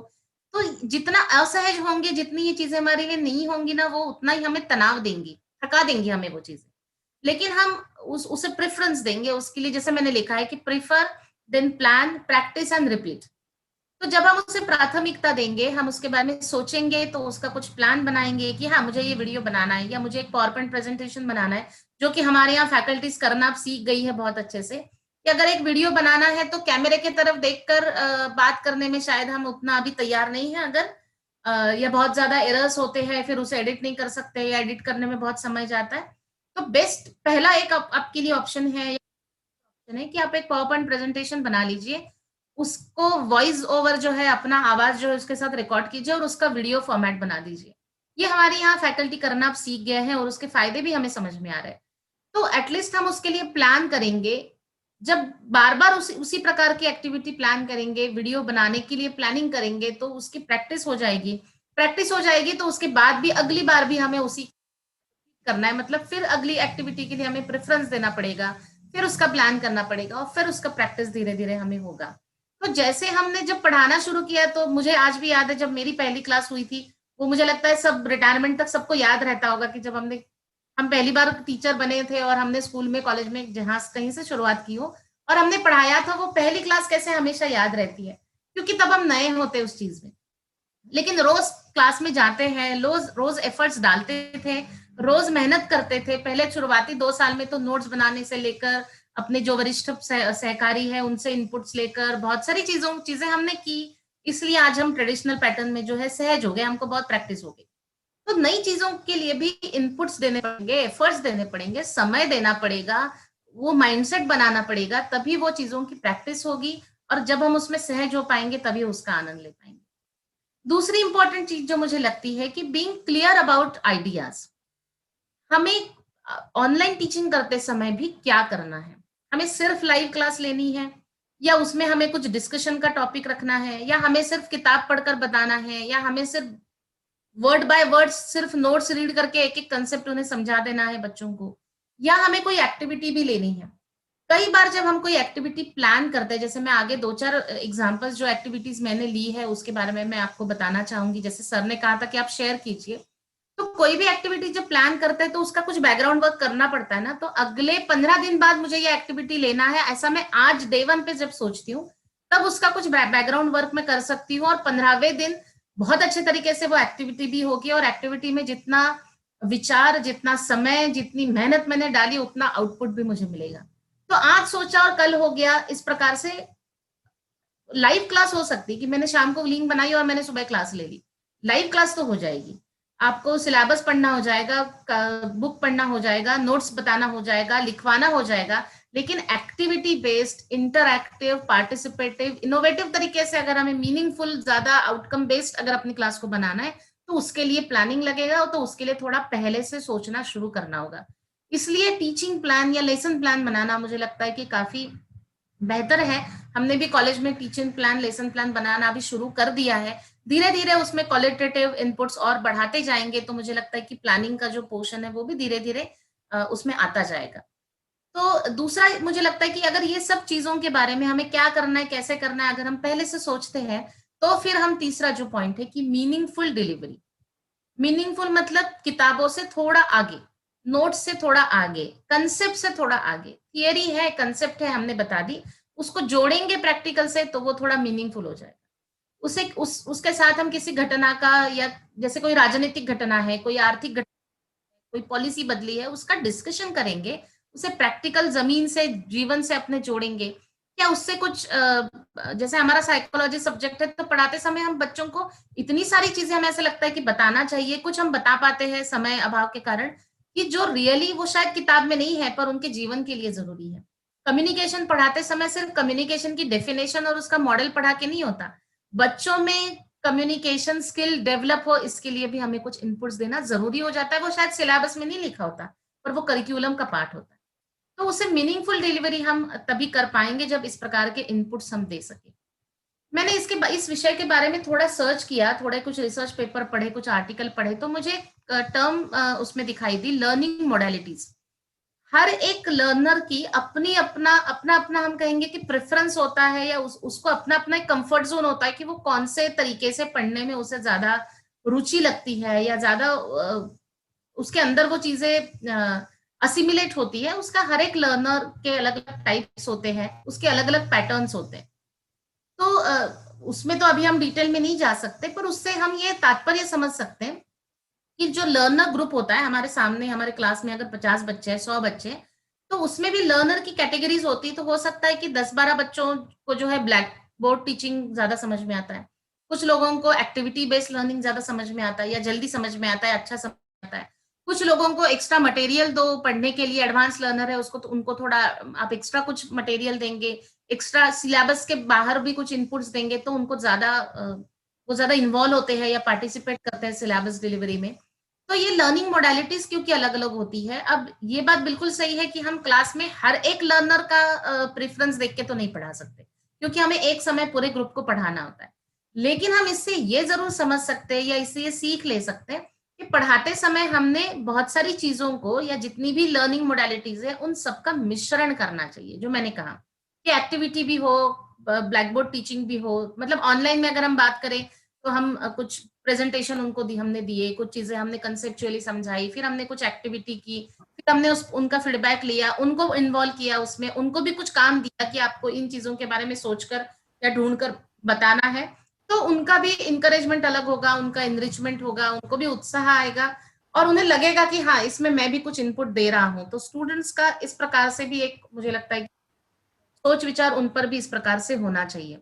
तो जितना असहज होंगे, जितनी ये चीजें हमारे लिए नहीं होंगी ना, वो उतना ही हमें तनाव देंगी, थका देंगी हमें वो चीजें। लेकिन हम उसे प्रेफरेंस देंगे उसके लिए, जैसे मैंने लिखा है कि prefer then plan practice and repeat. तो जब हम उसे प्राथमिकता देंगे, हम उसके बारे में सोचेंगे, तो उसका कुछ प्लान बनाएंगे कि हाँ मुझे ये वीडियो बनाना है या मुझे एक पावर पॉइंट प्रेजेंटेशन बनाना है, जो कि हमारे यहाँ फैकल्टीज करना अब सीख गई है बहुत अच्छे से, कि अगर एक वीडियो बनाना है तो कैमरे की तरफ देखकर बात करने में शायद हम उतना अभी तैयार नहीं है, अगर या बहुत ज्यादा एरर्स होते हैं, फिर उसे एडिट नहीं कर सकते या एडिट करने में बहुत समय जाता है, तो बेस्ट पहला एक आपके लिए ऑप्शन है कि आप एक पावर पॉइंट प्रेजेंटेशन बना लीजिए, उसको वॉइस ओवर जो है, अपना आवाज जो है उसके साथ रिकॉर्ड कीजिए और उसका वीडियो फॉर्मेट बना दीजिए। ये हमारे यहाँ फैकल्टी करना आप सीख गए हैं और उसके फायदे भी हमें समझ में आ रहे हैं। तो एटलीस्ट हम उसके लिए प्लान करेंगे। जब बार बार उसी उसी प्रकार की एक्टिविटी प्लान करेंगे, वीडियो बनाने के लिए प्लानिंग करेंगे, तो उसकी प्रैक्टिस हो जाएगी। प्रैक्टिस हो जाएगी तो उसके बाद भी अगली बार भी हमें उसी करना है, मतलब फिर अगली एक्टिविटी के लिए हमें प्रेफरेंस देना पड़ेगा, फिर उसका प्लान करना पड़ेगा और फिर उसका प्रैक्टिस धीरे धीरे हमें होगा। तो जैसे हमने जब पढ़ाना शुरू किया, तो मुझे आज भी याद है जब मेरी पहली क्लास हुई थी, वो मुझे लगता है सब रिटायरमेंट तक सबको याद रहता होगा कि जब हम पहली बार टीचर बने थे और हमने स्कूल में, कॉलेज में, जहां कहीं से शुरुआत की हो और हमने पढ़ाया था, वो पहली क्लास कैसे हमेशा याद रहती है, क्योंकि तब हम नए होते उस चीज में। लेकिन रोज क्लास में जाते हैं, रोज रोज एफर्ट्स डालते थे, रोज मेहनत करते थे। पहले शुरुआती 2 साल में तो नोट्स बनाने से लेकर अपने जो वरिष्ठ सहकारी है उनसे इनपुट्स लेकर बहुत सारी चीजें हमने की। इसलिए आज हम ट्रेडिशनल पैटर्न में जो है सहज हो गए, हमको बहुत प्रैक्टिस हो गई। तो नई चीजों के लिए भी इनपुट्स देने पड़ेंगे, एफर्ट्स देने पड़ेंगे, समय देना पड़ेगा, वो माइंडसेट बनाना पड़ेगा, तभी वो चीजों की प्रैक्टिस होगी। और जब हम उसमें सहज हो पाएंगे तभी उसका आनंद ले पाएंगे। दूसरी इंपॉर्टेंट चीज जो मुझे लगती है कि बीइंग क्लियर अबाउट आइडियाज। हमें ऑनलाइन टीचिंग करते समय भी क्या करना है, हमें सिर्फ लाइव क्लास लेनी है, या उसमें हमें कुछ डिस्कशन का टॉपिक रखना है, या हमें सिर्फ किताब पढ़कर बताना है, या हमें सिर्फ वर्ड बाय वर्ड सिर्फ नोट्स रीड करके एक एक कंसेप्ट उन्हें समझा देना है बच्चों को, या हमें कोई एक्टिविटी भी लेनी है। कई बार जब हम कोई एक्टिविटी प्लान करते हैं, जैसे मैं आगे 2-4 एग्जांपल्स जो एक्टिविटीज मैंने ली है उसके बारे में मैं आपको बताना चाहूंगी। जैसे सर ने कहा था कि आप शेयर कीजिए, तो कोई भी एक्टिविटी जब प्लान करते हैं तो उसका कुछ बैकग्राउंड वर्क करना पड़ता है ना। तो अगले 15 दिन बाद मुझे ये एक्टिविटी लेना है, ऐसा मैं आज डे 1 पे जब सोचती हूँ, तब उसका कुछ बैकग्राउंड वर्क मैं कर सकती हूँ, और 15वें दिन बहुत अच्छे तरीके से वो एक्टिविटी भी होगी, और एक्टिविटी में जितना विचार, जितना समय, जितनी मेहनत मैंने डाली, उतना आउटपुट भी मुझे मिलेगा। तो आज सोचा और कल हो गया, इस प्रकार से लाइव क्लास हो सकती है कि मैंने शाम को लिंक बनाई और मैंने सुबह क्लास ले ली। लाइव क्लास तो हो जाएगी, आपको सिलेबस पढ़ना हो जाएगा, बुक पढ़ना हो जाएगा, नोट्स बताना हो जाएगा, लिखवाना हो जाएगा। लेकिन activity based, interactive, participative, innovative तरीके से अगर हमें मीनिंगफुल, ज्यादा आउटकम बेस्ड अगर अपनी क्लास को बनाना है, तो उसके लिए प्लानिंग लगेगा, तो उसके लिए थोड़ा पहले से सोचना शुरू करना होगा। इसलिए टीचिंग प्लान या लेसन प्लान बनाना मुझे लगता है कि काफी बेहतर है। हमने भी कॉलेज में टीचिंग प्लान, लेसन प्लान बनाना अभी शुरू कर दिया है। धीरे धीरे उसमें क्वालिटेटिव इनपुट्स और बढ़ाते जाएंगे, तो मुझे लगता है कि प्लानिंग का जो पोर्शन है वो भी धीरे धीरे उसमें आता जाएगा। तो दूसरा मुझे लगता है कि अगर ये सब चीजों के बारे में हमें क्या करना है, कैसे करना है, अगर हम पहले से सोचते हैं, तो फिर हम तीसरा जो पॉइंट है कि मीनिंगफुल डिलीवरी। मीनिंगफुल मतलब किताबों से थोड़ा आगे, नोट से थोड़ा आगे, कंसेप्ट से थोड़ा आगे। थियरी है, कंसेप्ट है, हमने बता दी, उसको जोड़ेंगे प्रैक्टिकल से तो वो थोड़ा मीनिंगफुल हो जाएगा। उसे उसके साथ हम किसी घटना का, या जैसे कोई राजनीतिक घटना है, कोई आर्थिक घटना, कोई पॉलिसी बदली है, उसका डिस्कशन करेंगे, उसे प्रैक्टिकल जमीन से, जीवन से अपने जोड़ेंगे। क्या उससे कुछ जैसे हमारा साइकोलॉजी सब्जेक्ट है, तो पढ़ाते समय हम बच्चों को इतनी सारी चीजें हमें ऐसा लगता है कि बताना चाहिए, कुछ हम बता पाते हैं समय अभाव के कारण, कि जो रियली वो शायद किताब में नहीं है पर उनके जीवन के लिए जरूरी है। कम्युनिकेशन पढ़ाते समय सिर्फ कम्युनिकेशन की डेफिनेशन और उसका मॉडल पढ़ा के नहीं होता, बच्चों में कम्युनिकेशन स्किल डेवलप हो, इसके लिए भी हमें कुछ इनपुट्स देना जरूरी हो जाता है। वो शायद सिलेबस में नहीं लिखा होता, पर वो करिकुलम का पार्ट होता है। तो उसे मीनिंगफुल डिलीवरी हम तभी कर पाएंगे जब इस प्रकार के इनपुट्स हम दे सके। मैंने इस विषय के बारे में थोड़ा सर्च किया, थोड़े कुछ रिसर्च पेपर पढ़े, कुछ आर्टिकल पढ़े, तो मुझे टर्म उसमें दिखाई दी, लर्निंग मोडालिटीज। हर एक लर्नर की अपनी अपना अपना अपना हम कहेंगे कि प्रेफरेंस होता है, या उसको अपना अपना एक कंफर्ट जोन होता है कि वो कौन से तरीके से पढ़ने में उसे ज्यादा रुचि लगती है, या ज्यादा उसके अंदर वो चीजें असिमिलेट होती है। उसका हर एक लर्नर के अलग अलग टाइप्स होते हैं, उसके अलग अलग पैटर्न्स होते हैं। तो उसमें तो अभी हम डिटेल में नहीं जा सकते, पर उससे हम ये तात्पर्य समझ सकते हैं कि जो लर्नर ग्रुप होता है हमारे सामने, हमारे क्लास में अगर 50 बच्चे हैं, 100 बच्चे हैं, तो उसमें भी लर्नर की कैटेगरीज होती है। तो हो सकता है कि 10-12 बच्चों को जो है ब्लैक बोर्ड टीचिंग ज्यादा समझ में आता है, कुछ लोगों को एक्टिविटी बेस्ड लर्निंग ज्यादा समझ में आता है या जल्दी समझ में आता है, अच्छा समझ में आता है। कुछ लोगों को एक्स्ट्रा मटेरियल दो पढ़ने के लिए, एडवांस लर्नर है उसको तो उनको थोड़ा आप एक्स्ट्रा कुछ मटेरियल देंगे, एक्स्ट्रा सिलेबस के बाहर भी कुछ इनपुट्स देंगे तो उनको ज्यादा वो ज्यादा इन्वॉल्व होते हैं या पार्टिसिपेट करते हैं सिलेबस डिलीवरी में। तो ये लर्निंग मोडालिटीज क्योंकि अलग अलग होती है। अब ये बात बिल्कुल सही है कि हम क्लास में हर एक लर्नर का प्रेफरेंस देख के तो नहीं पढ़ा सकते, क्योंकि हमें एक समय पूरे ग्रुप को पढ़ाना होता है। लेकिन हम इससे ये जरूर समझ सकते हैं या इससे ये सीख ले सकते हैं कि पढ़ाते समय हमने बहुत सारी चीजों को या जितनी भी लर्निंग मोडालिटीज है उन सबका मिश्रण करना चाहिए। जो मैंने कहा कि एक्टिविटी भी हो, ब्लैक बोर्ड टीचिंग भी हो, मतलब ऑनलाइन में अगर हम बात करें तो हम कुछ प्रेजेंटेशन उनको दी, हमने दिए, कुछ चीजें हमने कंसेप्चुअली समझाई, फिर हमने कुछ एक्टिविटी की, फिर हमने उनका फीडबैक लिया, उनको इन्वॉल्व किया उसमें, उनको भी कुछ काम दिया कि आपको इन चीजों के बारे में सोचकर या ढूंढकर बताना है। तो उनका भी इंकरेजमेंट अलग होगा, उनका इनरिचमेंट होगा, उनको भी उत्साह आएगा और उन्हें लगेगा कि हाँ इसमें मैं भी कुछ इनपुट दे रहा हूँ। तो स्टूडेंट्स का इस प्रकार से भी एक मुझे लगता है कि सोच विचार उन पर भी इस प्रकार से होना चाहिए।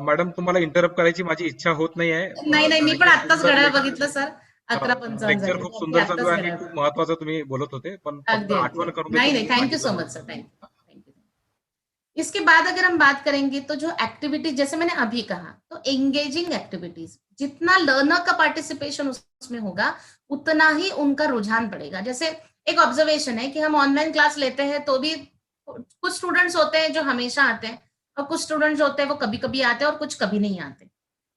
मॅडम तुम्हाला इंटरप्ट करायची माझी इच्छा होत नाही आहे. नाही नाही, मी कारण पण की आत्ताच सुंदर घड्याळ लेक्चर बघितलं सर, 11:55 लेक्चर झाले, खूप अगदी सुंदर चालू आत्ताच आहे आणि घड्याळ खूप बघितलं. महत्वाचं तुम्ही बोलत होते. पण फक्त अगदी अगदी आठवण अगदी. करून देतो नाही नाही, मी थँक्यू सो सांगितल्याबद्दल. Much sir, thank you thank you. इसके बाद अगर हम बात करेंगे तो जो एक्टिविटीज जैसे मैंने अभी कहा, तो एंगेजिंग एक्टिविटीज, जितना लर्नर का पार्टिसिपेशन उसमें होगा उतना ही उनका रुझान बढ़ेगा। जैसे एक ऑब्जर्वेशन है कि हम ऑनलाइन क्लास लेते हैं तो भी कुछ स्टूडेंट्स होते हैं जो हमेशा आते हैं और कुछ स्टूडेंट्स होते हैं वो कभी कभी आते हैं और कुछ कभी नहीं आते।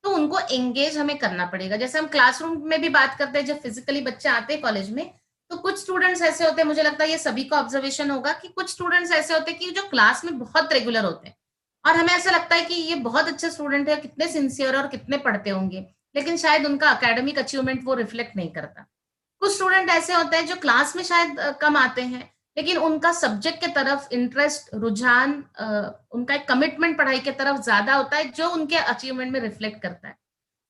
तो उनको एंगेज हमें करना पड़ेगा। जैसे हम क्लासरूम में भी बात करते हैं, जब फिजिकली बच्चे आते हैं कॉलेज में, तो कुछ स्टूडेंट्स ऐसे होते हैं, मुझे लगता है ये सभी का ऑब्जर्वेशन होगा कि कुछ स्टूडेंट्स ऐसे होते हैं कि जो क्लास में बहुत रेगुलर होते हैं और हमें ऐसा लगता है कि ये बहुत अच्छे स्टूडेंट है, कितने सिंसियर और कितने पढ़ते होंगे, लेकिन शायद उनका अकेडमिक अचीवमेंट वो रिफ्लेक्ट नहीं करता। कुछ स्टूडेंट ऐसे होते हैं जो क्लास में शायद कम आते हैं, लेकिन उनका सब्जेक्ट के तरफ इंटरेस्ट, रुझान, उनका एक कमिटमेंट पढ़ाई के तरफ ज्यादा होता है, जो उनके अचीवमेंट में रिफ्लेक्ट करता है।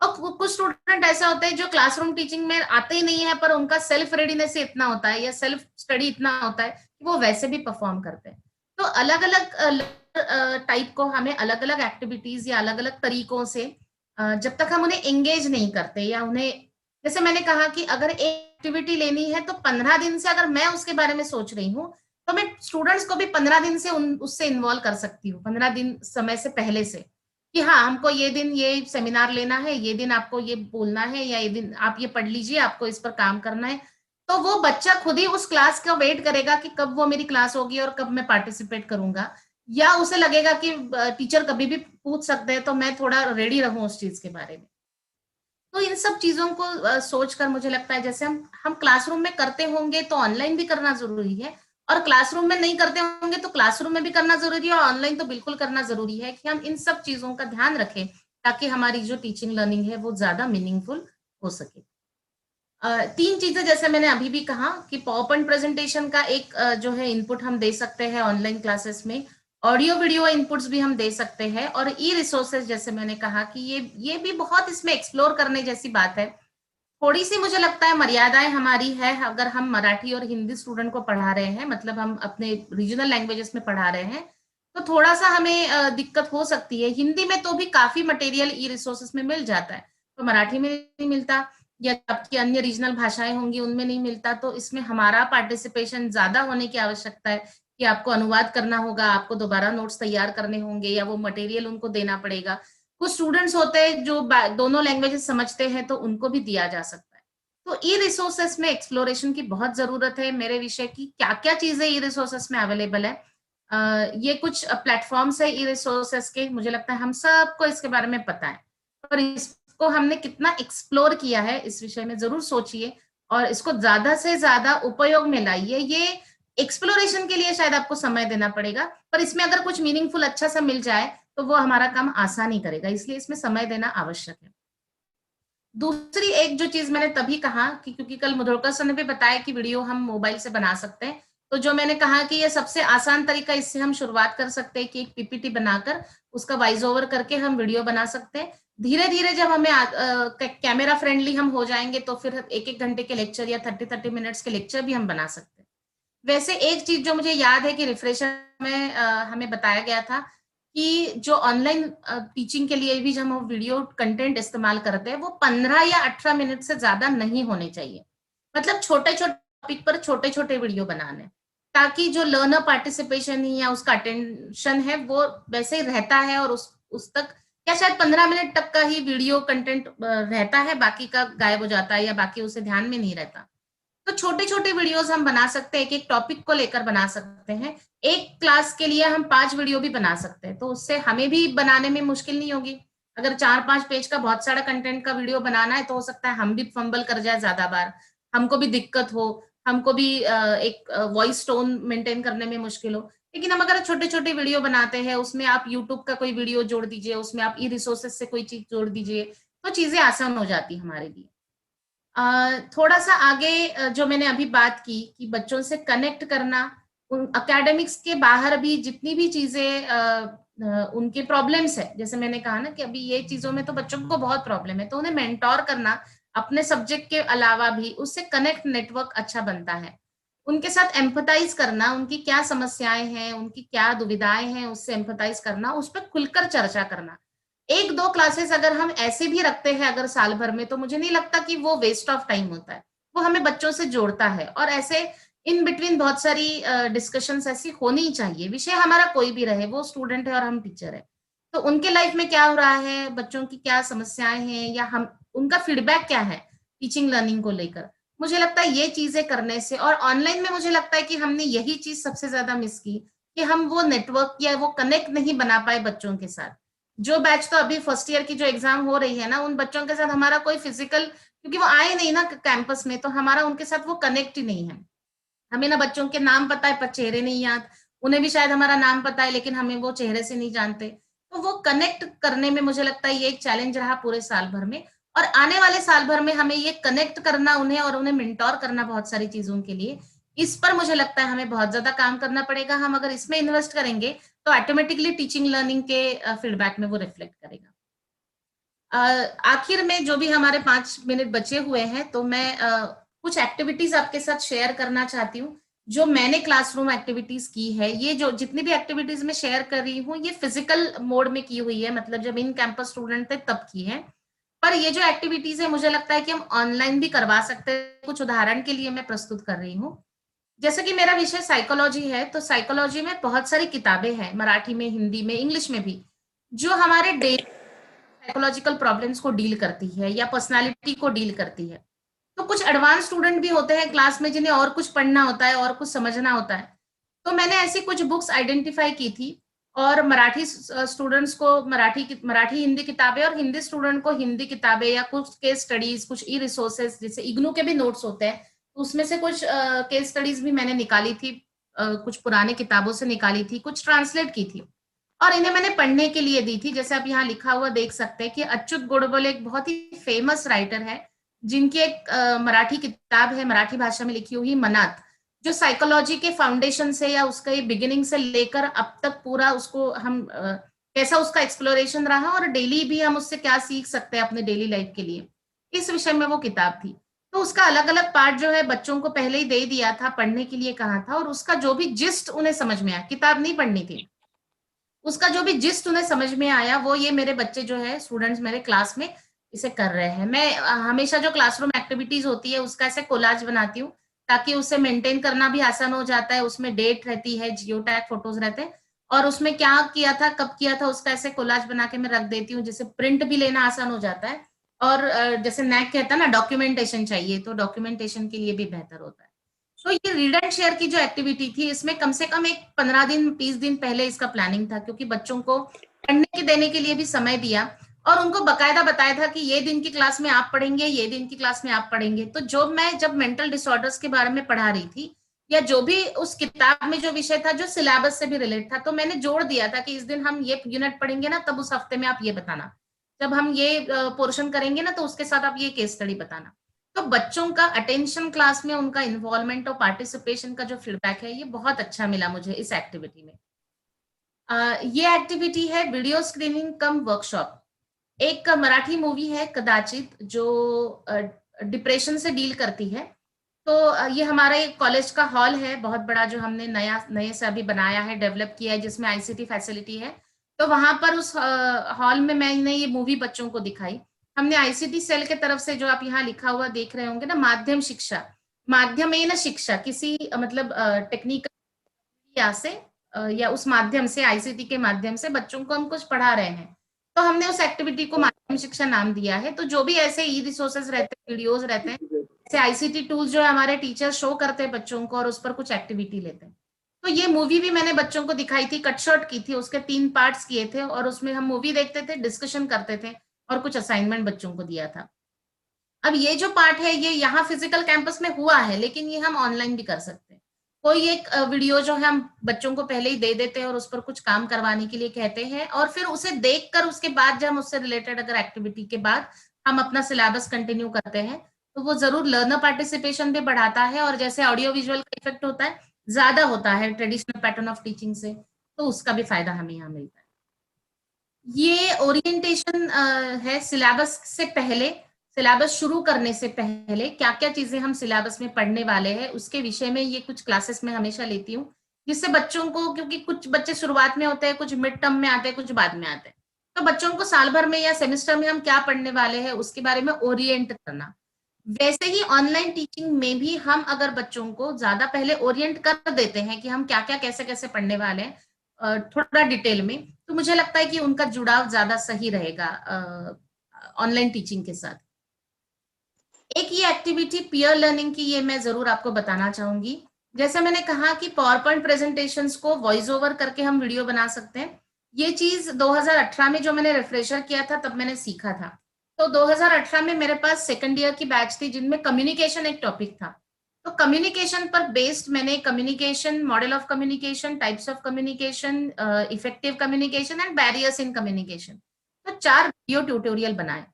और कुछ स्टूडेंट ऐसे होते हैं जो क्लासरूम टीचिंग में आते ही नहीं है, पर उनका सेल्फ रेडीनेस इतना होता है या सेल्फ स्टडी इतना होता है कि वो वैसे भी परफॉर्म करते हैं। तो अलग अलग टाइप को हमें अलग अलग एक्टिविटीज या अलग अलग तरीकों से जब तक हम उन्हें एंगेज नहीं करते या उन्हें, जैसे मैंने कहा कि अगर एक एक्टिविटी लेनी है तो 15 दिन से अगर मैं उसके बारे में सोच रही हूँ तो मैं स्टूडेंट्स को भी 15 दिन से उससे इन्वॉल्व कर सकती हूँ, 15 दिन समय से पहले से, कि हाँ हमको ये दिन ये सेमिनार लेना है, ये दिन आपको ये बोलना है, या ये दिन आप ये पढ़ लीजिए, आपको इस पर काम करना है। तो वो बच्चा खुद ही उस क्लास का वेट करेगा कि कब वो मेरी क्लास होगी और कब मैं पार्टिसिपेट करूंगा, या उसे लगेगा कि टीचर कभी भी पूछ सकते हैं तो मैं थोड़ा रेडी रहूं उस चीज के बारे में। तो इन सब चीजों को सोचकर मुझे लगता है जैसे हम क्लासरूम में करते होंगे तो ऑनलाइन भी करना जरूरी है, और क्लासरूम में नहीं करते होंगे तो क्लासरूम में भी करना जरूरी है, और ऑनलाइन तो बिल्कुल करना जरूरी है कि हम इन सब चीजों का ध्यान रखें ताकि हमारी जो टीचिंग लर्निंग है वो ज्यादा मीनिंगफुल हो सके। तीन चीजें जैसे मैंने अभी भी कहा कि पावर पॉइंट प्रेजेंटेशन का एक जो है इनपुट हम दे सकते हैं ऑनलाइन क्लासेस में, ऑडियो वीडियो इनपुट्स भी हम दे सकते हैं, और ई रिसोर्सेज जैसे मैंने कहा कि ये भी बहुत इसमें एक्सप्लोर करने जैसी बात है। थोड़ी सी मुझे लगता है मर्यादाएं हमारी है अगर हम मराठी और हिंदी स्टूडेंट को पढ़ा रहे हैं, मतलब हम अपने रीजनल लैंग्वेजेस में पढ़ा रहे हैं, तो थोड़ा सा हमें दिक्कत हो सकती है। हिंदी में तो भी काफी मटेरियल ई रिसोर्सेस में मिल जाता है, तो मराठी में नहीं मिलता या आपकी अन्य रीजनल भाषाएं होंगी उनमें नहीं मिलता, तो इसमें हमारा पार्टिसिपेशन ज्यादा होने की आवश्यकता है कि आपको अनुवाद करना होगा, आपको दोबारा नोट्स तैयार करने होंगे या वो मटेरियल उनको देना पड़ेगा। कुछ स्टूडेंट्स होते हैं जो दोनों लैंग्वेजेस समझते हैं तो उनको भी दिया जा सकता है। तो ई रिसोर्सेस में एक्सप्लोरेशन की बहुत जरूरत है। मेरे विषय की क्या क्या चीजें ई रिसोर्सेस में अवेलेबल है, ये कुछ प्लेटफॉर्म्स है ई रिसोर्सेस के, मुझे लगता है हम सबको इसके बारे में पता है, पर इसको हमने कितना एक्सप्लोर किया है इस विषय में जरूर सोचिए और इसको ज्यादा से ज्यादा उपयोग में लाइए। ये एक्सप्लोरेशन के लिए शायद आपको समय देना पड़ेगा, पर इसमें अगर कुछ मीनिंगफुल अच्छा सा मिल जाए तो वो हमारा काम आसान ही करेगा, इसलिए इसमें समय देना आवश्यक है। दूसरी एक जो चीज मैंने तभी कहा कि क्योंकि कल मुधोलकर सर ने भी बताया कि वीडियो हम मोबाइल से बना सकते हैं, तो जो मैंने कहा कि ये सबसे आसान तरीका, इससे हम शुरुआत कर सकते हैं कि एक पीपीटी बनाकर उसका वॉइस ओवर करके हम वीडियो बना सकते हैं। धीरे धीरे जब हमें कैमरा फ्रेंडली हम हो जाएंगे तो फिर एक एक घंटे के लेक्चर या 30-30 मिनट्स के लेक्चर भी हम बना सकते हैं। वैसे एक चीज जो मुझे याद है कि रिफ्रेशर में हमें बताया गया था कि जो ऑनलाइन टीचिंग के लिए भी जब हम वीडियो कंटेंट इस्तेमाल करते हैं वो 15 या 18 मिनट से ज्यादा नहीं होने चाहिए। मतलब छोटे छोटे टॉपिक पर छोटे छोटे वीडियो बनाने, ताकि जो लर्नर पार्टिसिपेशन है या उसका अटेंशन है वो वैसे ही रहता है, और उस तक क्या शायद 15 मिनट तक का ही वीडियो कंटेंट रहता है, बाकी का गायब हो जाता है या बाकी उसे ध्यान में नहीं रहता। तो छोटे छोटे वीडियोस हम बना सकते हैं, एक एक टॉपिक को लेकर बना सकते हैं। एक क्लास के लिए हम 5 वीडियो भी बना सकते हैं, तो उससे हमें भी बनाने में मुश्किल नहीं होगी। अगर 4-5 पेज का बहुत सारा कंटेंट का वीडियो बनाना है तो हो सकता है हम भी फंबल कर जाए ज्यादा बार, हमको भी दिक्कत हो, हमको भी एक वॉइस टोन मेंटेन करने में मुश्किल हो। लेकिन हम अगर छोटे छोटे वीडियो बनाते हैं, उसमें आप यूट्यूब का कोई वीडियो जोड़ दीजिए, उसमें आप ई रिसोर्सेस से कोई चीज जोड़ दीजिए, तो चीजें आसान हो जाती हमारे लिए। थोड़ा सा आगे जो मैंने अभी बात की कि बच्चों से कनेक्ट करना, उन एकेडमिक्स के बाहर भी जितनी भी चीजें उनके प्रॉब्लम्स है, जैसे मैंने कहा ना कि अभी ये चीजों में तो बच्चों को बहुत प्रॉब्लम है, तो उन्हें मेंटोर करना अपने सब्जेक्ट के अलावा भी, उससे कनेक्ट नेटवर्क अच्छा बनता है। उनके साथ एम्पथाइज करना, उनकी क्या समस्याएं हैं, उनकी क्या दुविधाएं हैं, उससे एम्पथाइज करना, उस पर खुलकर चर्चा करना। 1-2 क्लासेस अगर हम ऐसे भी रखते हैं अगर साल भर में, तो मुझे नहीं लगता कि वो वेस्ट ऑफ टाइम होता है। वो हमें बच्चों से जोड़ता है, और ऐसे इन बिटवीन बहुत सारी डिस्कशंस ऐसी होनी चाहिए। विषय हमारा कोई भी रहे, वो स्टूडेंट है और हम टीचर है, तो उनके लाइफ में क्या हो रहा है, बच्चों की क्या समस्याएं हैं, या हम उनका फीडबैक क्या है टीचिंग लर्निंग को लेकर। मुझे लगता है ये चीजें करने से, और ऑनलाइन में मुझे लगता है कि हमने यही चीज सबसे ज्यादा मिस की, कि हम वो नेटवर्क या वो कनेक्ट नहीं बना पाए बच्चों के साथ। जो बैच तो अभी फर्स्ट ईयर की जो एग्जाम हो रही है ना, उन बच्चों के साथ हमारा कोई फिजिकल, क्योंकि वो आए नहीं ना कैंपस में, तो हमारा उनके साथ वो कनेक्ट ही नहीं है। हमें ना बच्चों के नाम पता है पर चेहरे नहीं याद, उन्हें भी शायद हमारा नाम पता है लेकिन हमें वो चेहरे से नहीं जानते। तो वो कनेक्ट करने में मुझे लगता है ये एक चैलेंज रहा पूरे साल भर में, और आने वाले साल भर में हमें ये कनेक्ट करना उन्हें, और उन्हें मेंटोर करना बहुत सारी चीजों के लिए। इस पर मुझे लगता है हमें बहुत ज्यादा काम करना पड़ेगा। हम अगर इसमें इन्वेस्ट करेंगे तो ऑटोमेटिकली टीचिंग लर्निंग के फीडबैक में वो रिफ्लेक्ट करेगा। अ, आखिर में जो भी हमारे 5 मिनट बचे हुए हैं, तो मैं कुछ एक्टिविटीज आपके साथ शेयर करना चाहती हूँ, जो मैंने क्लासरूम एक्टिविटीज की है। ये जो जितनी भी एक्टिविटीज मैं शेयर कर रही हूँ, ये फिजिकल मोड में की हुई है, मतलब जब इन कैंपस स्टूडेंट थे तब की है। पर ये जो एक्टिविटीज है, मुझे लगता है कि हम ऑनलाइन भी करवा सकते हैं। कुछ उदाहरण के लिए मैं प्रस्तुत कर रही हूँ। जैसे कि मेरा विषय साइकोलॉजी है, तो साइकोलॉजी में बहुत सारी किताबें हैं, मराठी में, हिंदी में, इंग्लिश में भी, जो हमारे डेली साइकोलॉजिकल प्रॉब्लम्स को डील करती है या पर्सनालिटी को डील करती है। तो कुछ एडवांस स्टूडेंट भी होते हैं क्लास में, जिन्हें और कुछ पढ़ना होता है और कुछ समझना होता है। तो मैंने ऐसी कुछ बुक्स आइडेंटिफाई की थी, और मराठी स्टूडेंट्स को मराठी हिंदी किताबें, और हिंदी स्टूडेंट को हिंदी किताबें, या कुछ केस स्टडीज, कुछ ई रिसोर्सेज, जैसे इग्नू के भी नोट्स होते हैं, तो उसमें से कुछ केस स्टडीज भी मैंने निकाली थी, कुछ पुराने किताबों से निकाली थी, कुछ ट्रांसलेट की थी, और इन्हें मैंने पढ़ने के लिए दी थी। जैसे आप यहाँ लिखा हुआ देख सकते हैं कि अच्युत गोडबोले एक बहुत ही फेमस राइटर है, जिनकी एक मराठी किताब है, मराठी भाषा में लिखी हुई, मनात, जो साइकोलॉजी के फाउंडेशन से या उसके बिगिनिंग से लेकर अब तक पूरा उसको हम कैसा उसका एक्सप्लोरेशन रहा, और डेली भी हम उससे क्या सीख सकते हैं अपने डेली लाइफ के लिए, इस विषय में वो किताब थी। तो उसका अलग अलग पार्ट जो है बच्चों को पहले ही दे दिया था, पढ़ने के लिए कहा था, और उसका जो भी जिस्ट उन्हें समझ में आया, किताब नहीं पढ़नी थी, उसका जो भी जिस्ट उन्हें समझ में आया, वो ये मेरे बच्चे जो है, स्टूडेंट्स मेरे क्लास में इसे कर रहे हैं। मैं हमेशा जो क्लासरूम एक्टिविटीज होती है उसका ऐसे कोलाज बनाती हूँ, ताकि उसे मेंटेन करना भी आसान हो जाता है। उसमें डेट रहती है, जियो टैग फोटोज रहते हैं, और उसमें क्या किया था, कब किया था, उसका ऐसे कोलाज बना के मैं रख देती हूँ, जिससे प्रिंट भी लेना आसान हो जाता है। और जैसे नैक कहता है ना, डॉक्यूमेंटेशन चाहिए, तो डॉक्यूमेंटेशन के लिए भी बेहतर होता है। तो ये रीड एंड शेयर की जो एक्टिविटी थी, इसमें कम से कम एक 15 दिन 20 दिन पहले इसका प्लानिंग था, क्योंकि बच्चों को पढ़ने के देने के लिए भी समय दिया, और उनको बकायदा बताया था कि ये दिन की क्लास में आप पढ़ेंगे, ये दिन की क्लास में आप पढ़ेंगे। तो जो मैं जब मेंटल डिसऑर्डर्स के बारे में पढ़ा रही थी, या जो भी उस किताब में जो विषय था जो सिलेबस से भी रिलेट था, तो मैंने जोड़ दिया था कि इस दिन हम ये यूनिट पढ़ेंगे ना, तब उस हफ्ते में आप ये बताना, जब हम ये पोर्शन करेंगे ना, तो उसके साथ आप ये केस स्टडी बताना। तो बच्चों का अटेंशन क्लास में, उनका इन्वॉल्वमेंट और पार्टिसिपेशन का जो फीडबैक है, ये बहुत अच्छा मिला मुझे इस एक्टिविटी में। ये एक्टिविटी है वीडियो स्क्रीनिंग कम वर्कशॉप। एक मराठी मूवी है कदाचित, जो डिप्रेशन से डील करती है। तो ये हमारा एक कॉलेज का हॉल है बहुत बड़ा, जो हमने नए से अभी बनाया है, डेवलप किया है, जिसमें आईसीटी फैसिलिटी है। तो वहां पर उस हॉल में मैंने ये मूवी बच्चों को दिखाई। हमने आईसीटी सेल के तरफ से, जो आप यहाँ लिखा हुआ देख रहे होंगे ना, माध्यम शिक्षा, माध्यम में ना शिक्षा किसी मतलब टेक्निकल या से या उस माध्यम से, आईसीटी के माध्यम से बच्चों को हम कुछ पढ़ा रहे हैं, तो हमने उस एक्टिविटी को माध्यम शिक्षा नाम दिया है। तो जो भी ऐसे ई रिसोर्सेज रहते हैं, वीडियोज रहते हैं, ऐसे आईसीटी टूल्स जो है हमारे टीचर शो करते हैं बच्चों को और उस पर कुछ एक्टिविटी लेते हैं। तो ये मूवी भी मैंने बच्चों को दिखाई थी, कट शॉट की थी, उसके 3 पार्ट्स किए थे और उसमें हम मूवी देखते थे, डिस्कशन करते थे और कुछ असाइनमेंट बच्चों को दिया था। अब ये जो पार्ट है ये यहाँ फिजिकल कैंपस में हुआ है, लेकिन ये हम ऑनलाइन भी कर सकते हैं। कोई एक वीडियो जो है हम बच्चों को पहले ही दे देते हैं और उस पर कुछ काम करवाने के लिए कहते हैं, और फिर उसे देखकर उसके बाद जब हम उससे रिलेटेड अगर एक्टिविटी के बाद हम अपना सिलेबस कंटिन्यू करते हैं, तो वो जरूर लर्नर पार्टिसिपेशन भी बढ़ाता है, और जैसे ऑडियो विजुअल का इफेक्ट होता है, ज्यादा होता है ट्रेडिशनल पैटर्न ऑफ टीचिंग से, तो उसका भी फायदा हमें यहाँ मिलता है। ये ओरिएंटेशन है सिलेबस से पहले, सिलेबस शुरू करने से पहले क्या क्या चीजें हम सिलेबस में पढ़ने वाले हैं उसके विषय में ये कुछ क्लासेस मैं हमेशा लेती हूँ, जिससे बच्चों को, क्योंकि कुछ बच्चे शुरुआत में होते हैं, कुछ मिड टर्म में आते हैं, कुछ बाद में आते हैं, तो बच्चों को साल भर में या सेमेस्टर में हम क्या पढ़ने वाले हैं उसके बारे में ओरिएंट करना। वैसे ही ऑनलाइन टीचिंग में भी हम अगर बच्चों को ज्यादा पहले ओरिएंट कर देते हैं कि हम क्या क्या कैसे कैसे पढ़ने वाले हैं थोड़ा डिटेल में, तो मुझे लगता है कि उनका जुड़ाव ज्यादा सही रहेगा ऑनलाइन टीचिंग के साथ। एक ये एक्टिविटी पीयर लर्निंग की, ये मैं जरूर आपको बताना चाहूंगी। जैसे मैंने कहा कि पावर पॉइंट प्रेजेंटेशंस को वॉइस ओवर करके हम वीडियो बना सकते हैं, ये चीज 2018 में जो मैंने रिफ्रेशर किया था तब मैंने सीखा था। तो 2018 में मेरे पास सेकंड ईयर की बैच थी जिनमें कम्युनिकेशन एक टॉपिक था। तो कम्युनिकेशन पर बेस्ड मैंने communication, model of communication, types of communication, effective communication and barriers in communication, तो 4 वीडियो ट्यूटोरियल बनाए।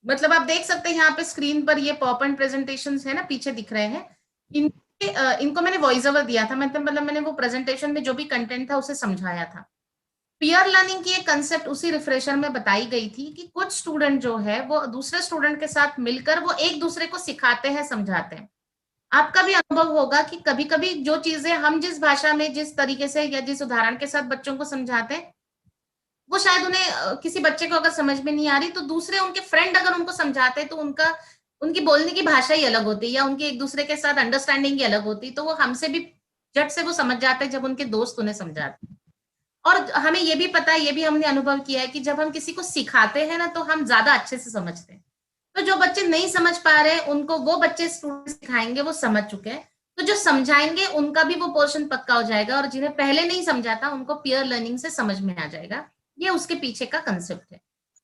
मतलब आप देख सकते हैं यहाँ पे स्क्रीन पर ये पॉपअप प्रेजेंटेशन है ना, पीछे दिख रहे हैं। इनको मैंने वॉइस ओवर दिया था, मतलब मैंने वो प्रेजेंटेशन में जो भी कंटेंट था उसे समझाया था। पीयर लर्निंग की एक कंसेप्ट उसी रिफ्रेशर में बताई गई थी कि कुछ स्टूडेंट जो है वो दूसरे स्टूडेंट के साथ मिलकर वो एक दूसरे को सिखाते हैं, समझाते हैं। आपका भी अनुभव होगा कि कभी कभी जो चीजें हम जिस भाषा में, जिस तरीके से या जिस उदाहरण के साथ बच्चों को समझाते हैं, वो शायद उन्हें किसी बच्चे को अगर समझ में नहीं आ रही, तो दूसरे उनके फ्रेंड अगर उनको समझाते हैं तो उनका, उनकी बोलने की भाषा ही अलग होती है या उनकी एक दूसरे के साथ अंडरस्टैंडिंग ही अलग होती है, तो वो हमसे भी झट से वो समझ जाते हैं जब उनके दोस्त उन्हें समझाते हैं। और हमें ये भी पता है, ये भी हमने अनुभव किया है कि जब हम किसी को सिखाते हैं ना तो हम ज्यादा अच्छे से समझते हैं। तो जो बच्चे नहीं समझ पा रहे उनको वो बच्चे स्टूडेंट सिखाएंगे, वो समझ चुके हैं, तो जो समझाएंगे उनका भी वो पोर्शन पक्का हो जाएगा, और जिन्हें पहले नहीं समझा था उनको पीयर लर्निंग से समझ में आ जाएगा। ये उसके पीछे का कंसेप्ट है।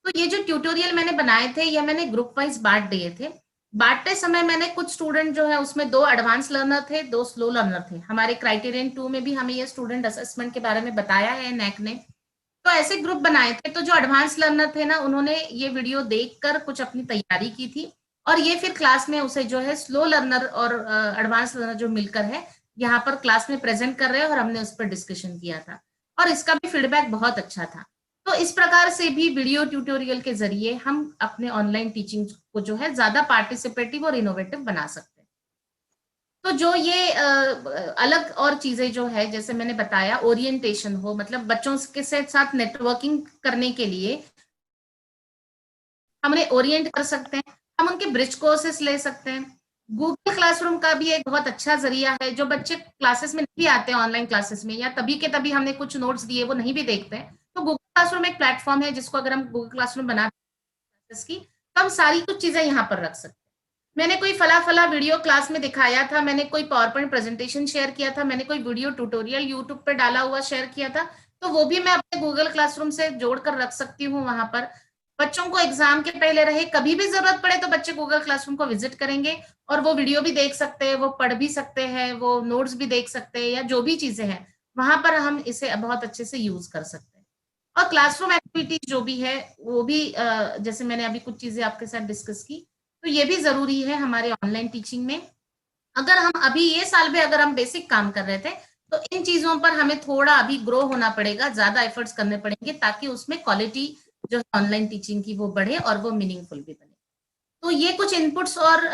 तो ये जो ट्यूटोरियल मैंने बनाए थे ये मैंने ग्रुप वाइज बांट दिए थे। बांटते समय मैंने कुछ स्टूडेंट जो है उसमें 2 एडवांस लर्नर थे, 2 स्लो लर्नर थे। हमारे क्राइटेरियन 2 में भी हमें ये स्टूडेंट असेसमेंट के बारे में बताया है नैक ने। तो ऐसे ग्रुप बनाए थे, तो जो एडवांस लर्नर थे ना उन्होंने ये वीडियो देखकर कुछ अपनी तैयारी की थी, और ये फिर क्लास में उसे जो है स्लो लर्नर और एडवांस लर्नर जो मिलकर है यहाँ पर क्लास में प्रेजेंट कर रहे हैं, और हमने उस पर डिस्कशन किया था, और इसका भी फीडबैक बहुत अच्छा था। तो इस प्रकार से भी वीडियो ट्यूटोरियल के जरिए हम अपने ऑनलाइन टीचिंग को जो है ज्यादा पार्टिसिपेटिव और इनोवेटिव बना सकते हैं। तो जो ये अलग और चीजें जो है, जैसे मैंने बताया, ओरिएंटेशन हो, मतलब बच्चों के साथ नेटवर्किंग करने के लिए हम उन्हें ओरिएंट कर सकते हैं, हम उनके ब्रिज कोर्सेस ले सकते हैं। गूगल क्लासरूम का भी एक बहुत अच्छा जरिया है। जो बच्चे क्लासेस में नहीं आते हैं, ऑनलाइन क्लासेस में, या तभी के तभी हमने कुछ नोट्स दिए वो नहीं भी देखते हैं, तो गूगल क्लासरूम एक प्लेटफॉर्म है जिसको अगर हम गूगल क्लासरूम बनाते हैं की, तो हम सारी कुछ चीजें यहाँ पर रख सकते हैं। मैंने कोई फला फला वीडियो क्लास में दिखाया था, मैंने कोई पावर पॉइंट प्रेजेंटेशन शेयर किया था, मैंने कोई वीडियो ट्यूटोरियल यूट्यूब पे डाला हुआ शेयर किया था, तो वो भी मैं अपने गूगल क्लासरूम से जोड़कर रख सकती हूँ वहां पर। बच्चों को एग्जाम के पहले रहे कभी भी जरूरत पड़े तो बच्चे गूगल क्लासरूम को विजिट करेंगे, और वो वीडियो भी देख सकते हैं, वो पढ़ भी सकते हैं, वो नोट्स भी देख सकते हैं, या जो भी चीजें हैं वहां पर हम इसे बहुत अच्छे से यूज कर सकते हैं। और क्लासरूम एक्टिविटीज जो भी है वो भी जैसे मैंने अभी कुछ चीजें आपके साथ डिस्कस की, तो ये भी जरूरी है हमारे ऑनलाइन टीचिंग में। अगर हम अभी ये साल में अगर हम बेसिक काम कर रहे थे, तो इन चीजों पर हमें थोड़ा अभी ग्रो होना पड़ेगा, ज्यादा एफर्ट्स करने पड़ेंगे, ताकि उसमें क्वालिटी जो ऑनलाइन टीचिंग की वो बढ़े और वो मीनिंगफुल भी बने। तो ये कुछ इनपुट्स और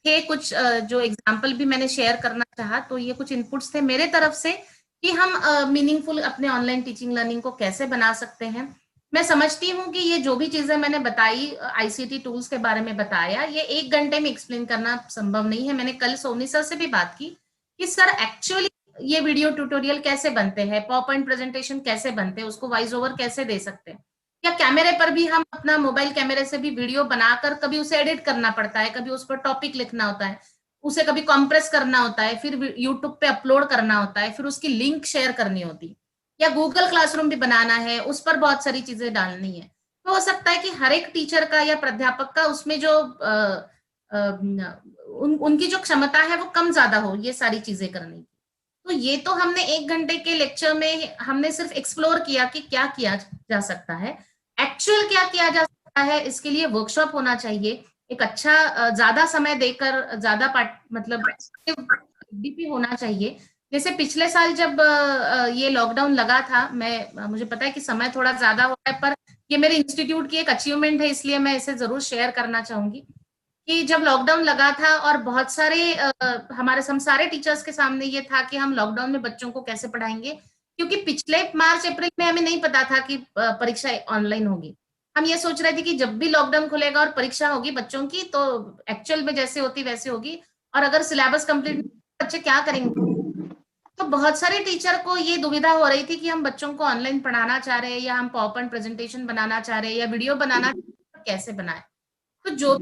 थे कुछ जो एग्जाम्पल भी मैंने शेयर करना चाहा, तो ये कुछ इनपुट्स थे मेरे तरफ से कि हम मीनिंगफुल अपने ऑनलाइन टीचिंग लर्निंग को कैसे बना सकते हैं। मैं समझती हूँ कि ये जो भी चीजें मैंने बताई, आईसीटी टूल्स के बारे में बताया, ये 1 घंटे में एक्सप्लेन करना संभव नहीं है। मैंने कल सोनी सर से भी बात की कि सर एक्चुअली ये वीडियो ट्यूटोरियल कैसे बनते हैं, पावर पॉइंट प्रेजेंटेशन कैसे बनते हैं, उसको वॉइस ओवर कैसे दे सकते हैं, या कैमरे पर भी हम अपना मोबाइल कैमरे से भी वीडियो बनाकर कभी उसे एडिट करना पड़ता है, कभी उस पर टॉपिक लिखना होता है, उसे कभी कंप्रेस करना होता है, फिर यूट्यूब पे अपलोड करना होता है, फिर उसकी लिंक शेयर करनी होती है, या गूगल क्लासरूम भी बनाना है, उस पर बहुत सारी चीजें डालनी है। तो हो सकता है कि हर एक टीचर का या प्राध्यापक का उसमें जो उनकी जो क्षमता है वो कम ज्यादा हो ये सारी चीजें करने की। तो ये तो हमने 1 घंटे के लेक्चर में हमने सिर्फ एक्सप्लोर किया कि क्या किया जा सकता है। एक्चुअल क्या किया जा सकता है, इसके लिए वर्कशॉप होना चाहिए, एक अच्छा ज्यादा समय देकर ज्यादा पार्ट मतलब डीपी होना चाहिए। जैसे पिछले साल जब ये लॉकडाउन लगा था, मैं मुझे पता है कि समय थोड़ा ज्यादा हो रहा है, पर ये मेरे इंस्टीट्यूट की एक अचीवमेंट है, इसलिए मैं इसे जरूर शेयर करना चाहूंगी कि जब लॉकडाउन लगा था और बहुत सारे हम सारे टीचर्स के सामने ये था कि हम लॉकडाउन में बच्चों को कैसे पढ़ाएंगे, क्योंकि पिछले मार्च अप्रैल में हमें नहीं पता था कि परीक्षा ऑनलाइन होगी। हम ये सोच रहे थे कि जब भी लॉकडाउन खुलेगा और परीक्षा होगी बच्चों की तो एक्चुअल में जैसे होती वैसे होगी, और अगर सिलेबस कंप्लीट बच्चे क्या करेंगे। तो बहुत सारे टीचर को ये दुविधा हो रही थी कि हम बच्चों को ऑनलाइन पढ़ाना चाह रहे हैं, या हम पावर पॉइंट प्रेजेंटेशन बनाना चाह रहे हैं, या वीडियो बनाना कैसे बनाए। तो जो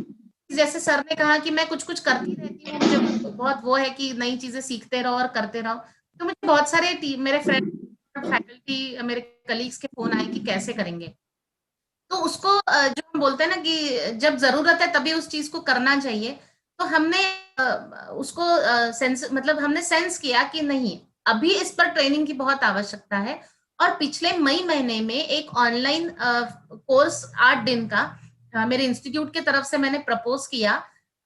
जैसे सर ने कहा कि मैं कुछ कुछ करती रहती हूँ, मुझे बहुत वो है कि नई चीजें सीखते रहो और करते रहो। तो मुझे बहुत सारे मेरे फ्रेंड, फैकल्टी, मेरे कलीग्स के फोन आए कि कैसे करेंगे। तो उसको जो हम बोलते हैं ना कि जब जरूरत है तभी उस चीज को करना चाहिए। तो हमने उसको सेंस मतलब हमने सेंस किया कि नहीं, अभी इस पर ट्रेनिंग की बहुत आवश्यकता है। और पिछले मई महीने में एक ऑनलाइन कोर्स 8 दिन का मेरे इंस्टीट्यूट की तरफ से मैंने प्रपोज किया,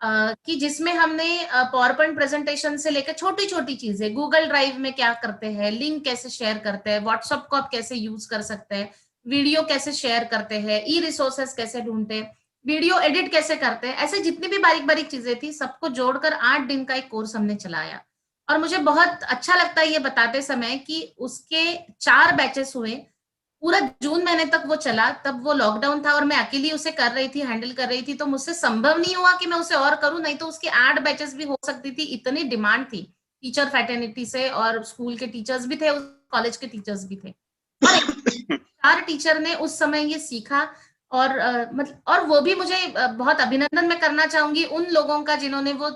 कि जिसमें हमने पावर पॉइंट प्रेजेंटेशन से लेकर छोटी छोटी चीजें, गूगल ड्राइव में क्या करते हैं, लिंक कैसे शेयर करते हैं, व्हाट्सएप को आप कैसे यूज कर सकते हैं, वीडियो कैसे शेयर करते हैं, ई रिसोर्सेस कैसे ढूंढते हैं, वीडियो एडिट कैसे करते हैं, ऐसे जितनी भी बारीक बारीक चीजें थी सबको जोड़कर 8 दिन का एक कोर्स हमने चलाया। और मुझे बहुत अच्छा लगता है ये बताते समय कि उसके 4 बैचेस हुए, पूरा जून महीने तक वो चला। तब वो लॉकडाउन था और मैं अकेली उसे कर रही थी, हैंडल कर रही थी, तो मुझसे संभव नहीं हुआ कि मैं उसे और करूं, नहीं तो उसके 8 बैचेस भी हो सकती थी, इतनी डिमांड थी टीचर फैटर्निटी से, और स्कूल के टीचर्स भी थे, कॉलेज के टीचर्स भी थे। और हर टीचर ने उस समय ये सीखा। और मतलब और वो भी मुझे बहुत अभिनंदन मैं करना चाहूंगी उन लोगों का जिन्होंने वो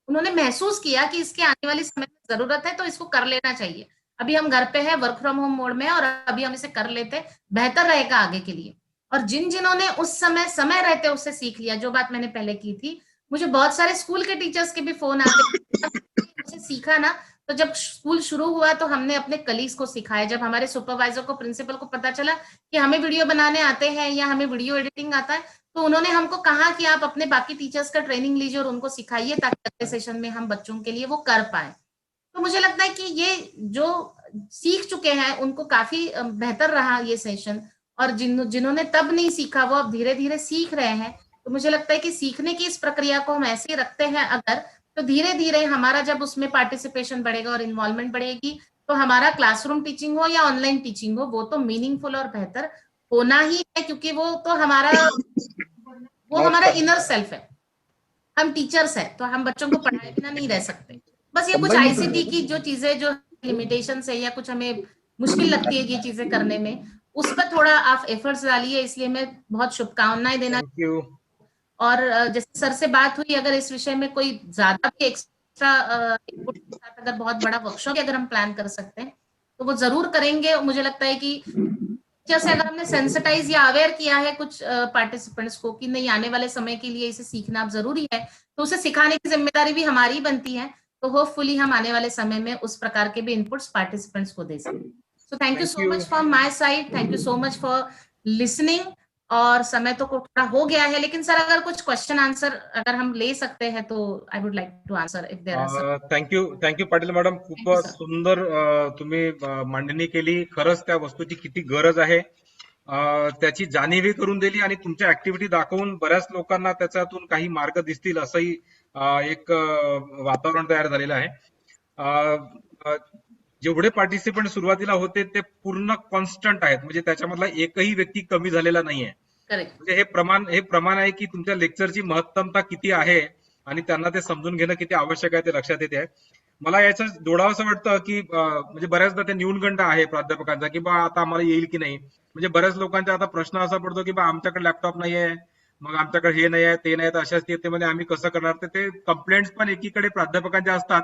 उन्होंने महसूस किया कि इसके आने वाली समय में जरूरत है, तो इसको कर लेना चाहिए। अभी हम घर पे हैं, वर्क फ्रॉम होम मोड में, और अभी हम इसे कर लेते, बेहतर रहेगा आगे के लिए। और जिन जिन्होंने उस समय समय रहते उससे सीख लिया, जो बात मैंने पहले की थी, मुझे बहुत सारे स्कूल के टीचर्स के भी फोन आते उसे सीखा ना। तो जब स्कूल शुरू हुआ तो हमने अपने कलीग्स को सिखाया, जब हमारे सुपरवाइजर को, प्रिंसिपल को पता चला कि हमें वीडियो बनाने आते हैं या हमें वीडियो एडिटिंग आता है, तो उन्होंने हमको कहा कि आप अपने बाकी टीचर्स का ट्रेनिंग लीजिए और उनको सिखाइए, ताकि अगले सेशन में हम बच्चों के लिए वो कर पाए। तो मुझे लगता है कि ये जो सीख चुके हैं उनको काफी बेहतर रहा ये सेशन, और जिन्होंने तब नहीं सीखा वो अब धीरे धीरे सीख रहे हैं। तो मुझे लगता है कि सीखने की इस प्रक्रिया को हम ऐसे ही रखते हैं अगर, तो धीरे धीरे हमारा जब उसमें पार्टिसिपेशन बढ़ेगा और इन्वॉल्वमेंट बढ़ेगी, तो हमारा क्लासरूम टीचिंग हो या ऑनलाइन टीचिंग हो, वो तो मीनिंगफुल और बेहतर होना ही है, क्योंकि वो हमारा नमस्कार। इनर सेल्फ है। हम टीचर्स हैं तो हम बच्चों को पढ़ाए बिना नहीं रह सकते। बस ये कुछ कंबाइन नहीं आईसीटी की जो चीजें जो लिमिटेशन है, या कुछ हमें मुश्किल लगती है ये चीजें करने में, उस पर थोड़ा आप एफर्ट्स डालिए, इसलिए मैं बहुत शुभकामनाएं देना। Thank you. और जैसे सर से बात हुई, अगर इस विषय में कोई ज्यादा भी एक्स्ट्रा इनपुट के साथ अगर बहुत बड़ा वर्कशॉप अगर हम प्लान कर सकते हैं तो वो जरूर करेंगे। मुझे लगता है कि जैसे अगर हमने सेंसिटाइज या अवेयर किया है कुछ पार्टिसिपेंट्स को कि नहीं, आने वाले समय के लिए इसे सीखना जरूरी है, तो उसे सिखाने की जिम्मेदारी भी हमारी बनती है। तो होपफुली हम आने वाले समय में उस प्रकार के भी इनपुट्स पार्टिसिपेंट्स को दे सकें। So thank you thank so you. Much from my side, thank you so much for listening. और समय तो थोड़ा हो गया है, लेकिन सर अगर कुछ क्वेश्चन आंसर अगर हम ले सकते हैं तो I would like to answer if there are some. Thank you Patil madam. Thank you खूपच सर। सुंदर तुम्ही मांडणी केली. खरंच त्या वस्तूची किती गरज आहे त्याची जाणीवही करून दिली आणि तुमच्या ऍक्टिव्हिटी दाखवून बऱ्याच लोकांना त्याच्यातून काही मार्ग दिसतील असंही एक वातावरण तयार झालेलं आहे. अ, अ, जेवढे पार्टिसिपंट सुरुवातीला होते ते पूर्ण कॉन्स्टंट आहेत, म्हणजे त्याच्यामधला एकही व्यक्ती कमी झालेला नाहीये. करेक्ट. म्हणजे हे प्रमाण आहे की तुमच्या लेक्चरची महत्तमता किती आहे आणि त्यांना ते समजून घेणं किती आवश्यक आहे ते लक्षात येते आहे. मला याचं जोडावंसं वाटतं की म्हणजे बऱ्याचदा ते न्यूनगंड आहे प्राध्यापकांचा की बा आता आम्हाला येईल की नाही. म्हणजे बऱ्याच लोकांचा आता प्रश्न असा पडतो की बा आमच्याकडे लॅपटॉप नाही आहे, मग आमच्याकडे हे नाही आहे ते नाही, तर अशा स्थितीमध्ये आम्ही कसं करणार. तर ते कंप्लेंट्स पण एकीकडे प्राध्यापकांच्या असतात,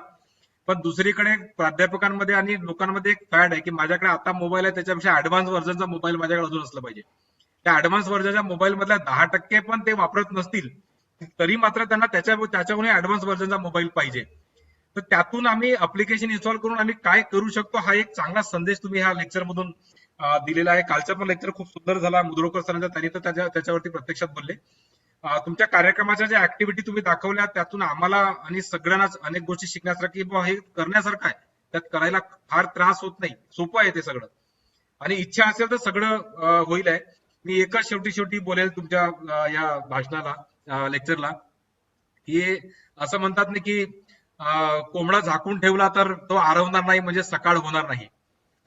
पण दुसरीकडे प्राध्यापकांमध्ये आणि लोकांमध्ये एक फॅड आहे की माझ्याकडे आता मोबाईल आहे त्याच्यापेक्षा ऍडव्हान्स व्हर्जनचा मोबाईल माझ्याकडे अजून असला पाहिजे. त्या ऍडव्हान्स व्हर्जनच्या मोबाईल मधल्या 10% पण ते वापरत नसतील तरी मात्र त्यांना त्याच्याहून ऍडव्हान्स व्हर्जनचा मोबाईल पाहिजे. तर त्यातून आम्ही अप्लिकेशन इन्स्टॉल करून आम्ही काय करू शकतो हा एक चांगला संदेश तुम्ही ह्या लेक्चर मधून दिलेला आहे. कालचा पण लेक्चर खूप सुंदर झाला मुद्रोकर सरांचा, त्यांनी तर त्याच्यावरती प्रत्यक्षात बोलले. तुमच्या कार्यक्रमाच्या ज्या ऍक्टिव्हिटी तुम्ही दाखवल्या त्यातून आम्हाला आणि सगळ्यांनाच अनेक गोष्टी शिकण्यासारखी हे करण्यासारखं आहे. त्यात करायला फार त्रास होत नाही, सोपं आहे ते सगळं, आणि इच्छा असेल तर सगळं होईल आहे. मी एकच शेवटी बोलेल तुमच्या या भाषणाला, लेक्चरला, की असं म्हणतात ना की कोंबडा झाकून ठेवला तर तो आरवणार नाही म्हणजे सकाळ होणार नाही.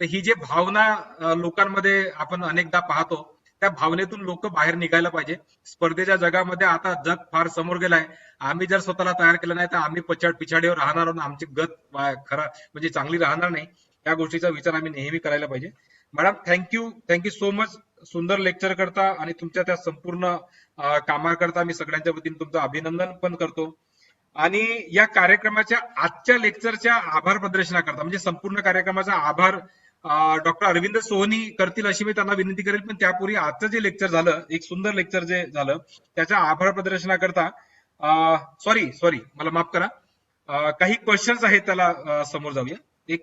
तर ही जी भावना लोकांमध्ये आपण अनेकदा पाहतो, त्या भावनेतून लोक बाहेर निघायला पाहिजे. स्पर्धेच्या जगामध्ये आता जग फार समोर गेलाय. आम्ही जर स्वतःला तयार केलं नाही तर आम्ही पिछाडीवर राहणार आहोत, आमची गत खरा म्हणजे चांगली राहणार नाही. या गोष्टीचा विचार आम्ही नेहमी करायला पाहिजे. Madam thank you so much. सुंदर लेक्चर करता आणि तुमच्या त्या संपूर्ण कामाकरता मी सगळ्यांच्या वतीने तुमचं अभिनंदन पण करतो. आणि या कार्यक्रमाच्या आजच्या लेक्चरच्या आभार प्रदर्शनाकरता म्हणजे संपूर्ण कार्यक्रमाचा आभार डॉक्टर अरविंद सोहनी करतील अशी मी त्यांना विनंती करेल. पण त्यापूर्वी आजचं जे लेक्चर झालं, एक सुंदर लेक्चर जे झालं, त्याच्या आभार प्रदर्शनाकरता सॉरी मला माफ करा, काही क्वेश्चन्स आहेत त्याला समोर जाऊया.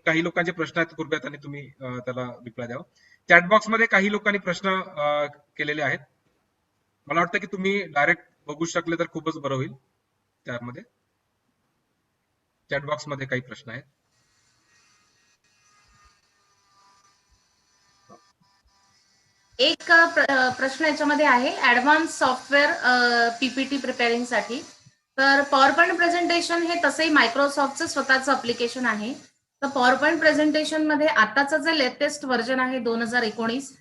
काही लोकांचे प्रश्न आहेत, कृपया त्यांनी तुम्ही त्याला रिप्लाय द्यावा. चॅटबॉक्स मध्ये काही लोकांनी प्रश्न केलेले आहेत. मला वाटतं की तुम्ही डायरेक्ट बघू शकले तर खूपच बरं होईल. त्यामध्ये चॅटबॉक्स मध्ये काही प्रश्न आहेत. एक प्रश्न याच्यामध्ये आहे, ऍडव्हान्स सॉफ्टवेअर पीपीटी प्रिपेअरिंग साठी. तर पॉवर पॉईंट प्रेझेंटेशन हे तसंही मायक्रोसॉफ्टचं स्वतःचं अप्लिकेशन आहे. तर पॉवर पॉईंट प्रेझेंटेशन मध्ये आताचं जे लेटेस्ट व्हर्जन आहे 2019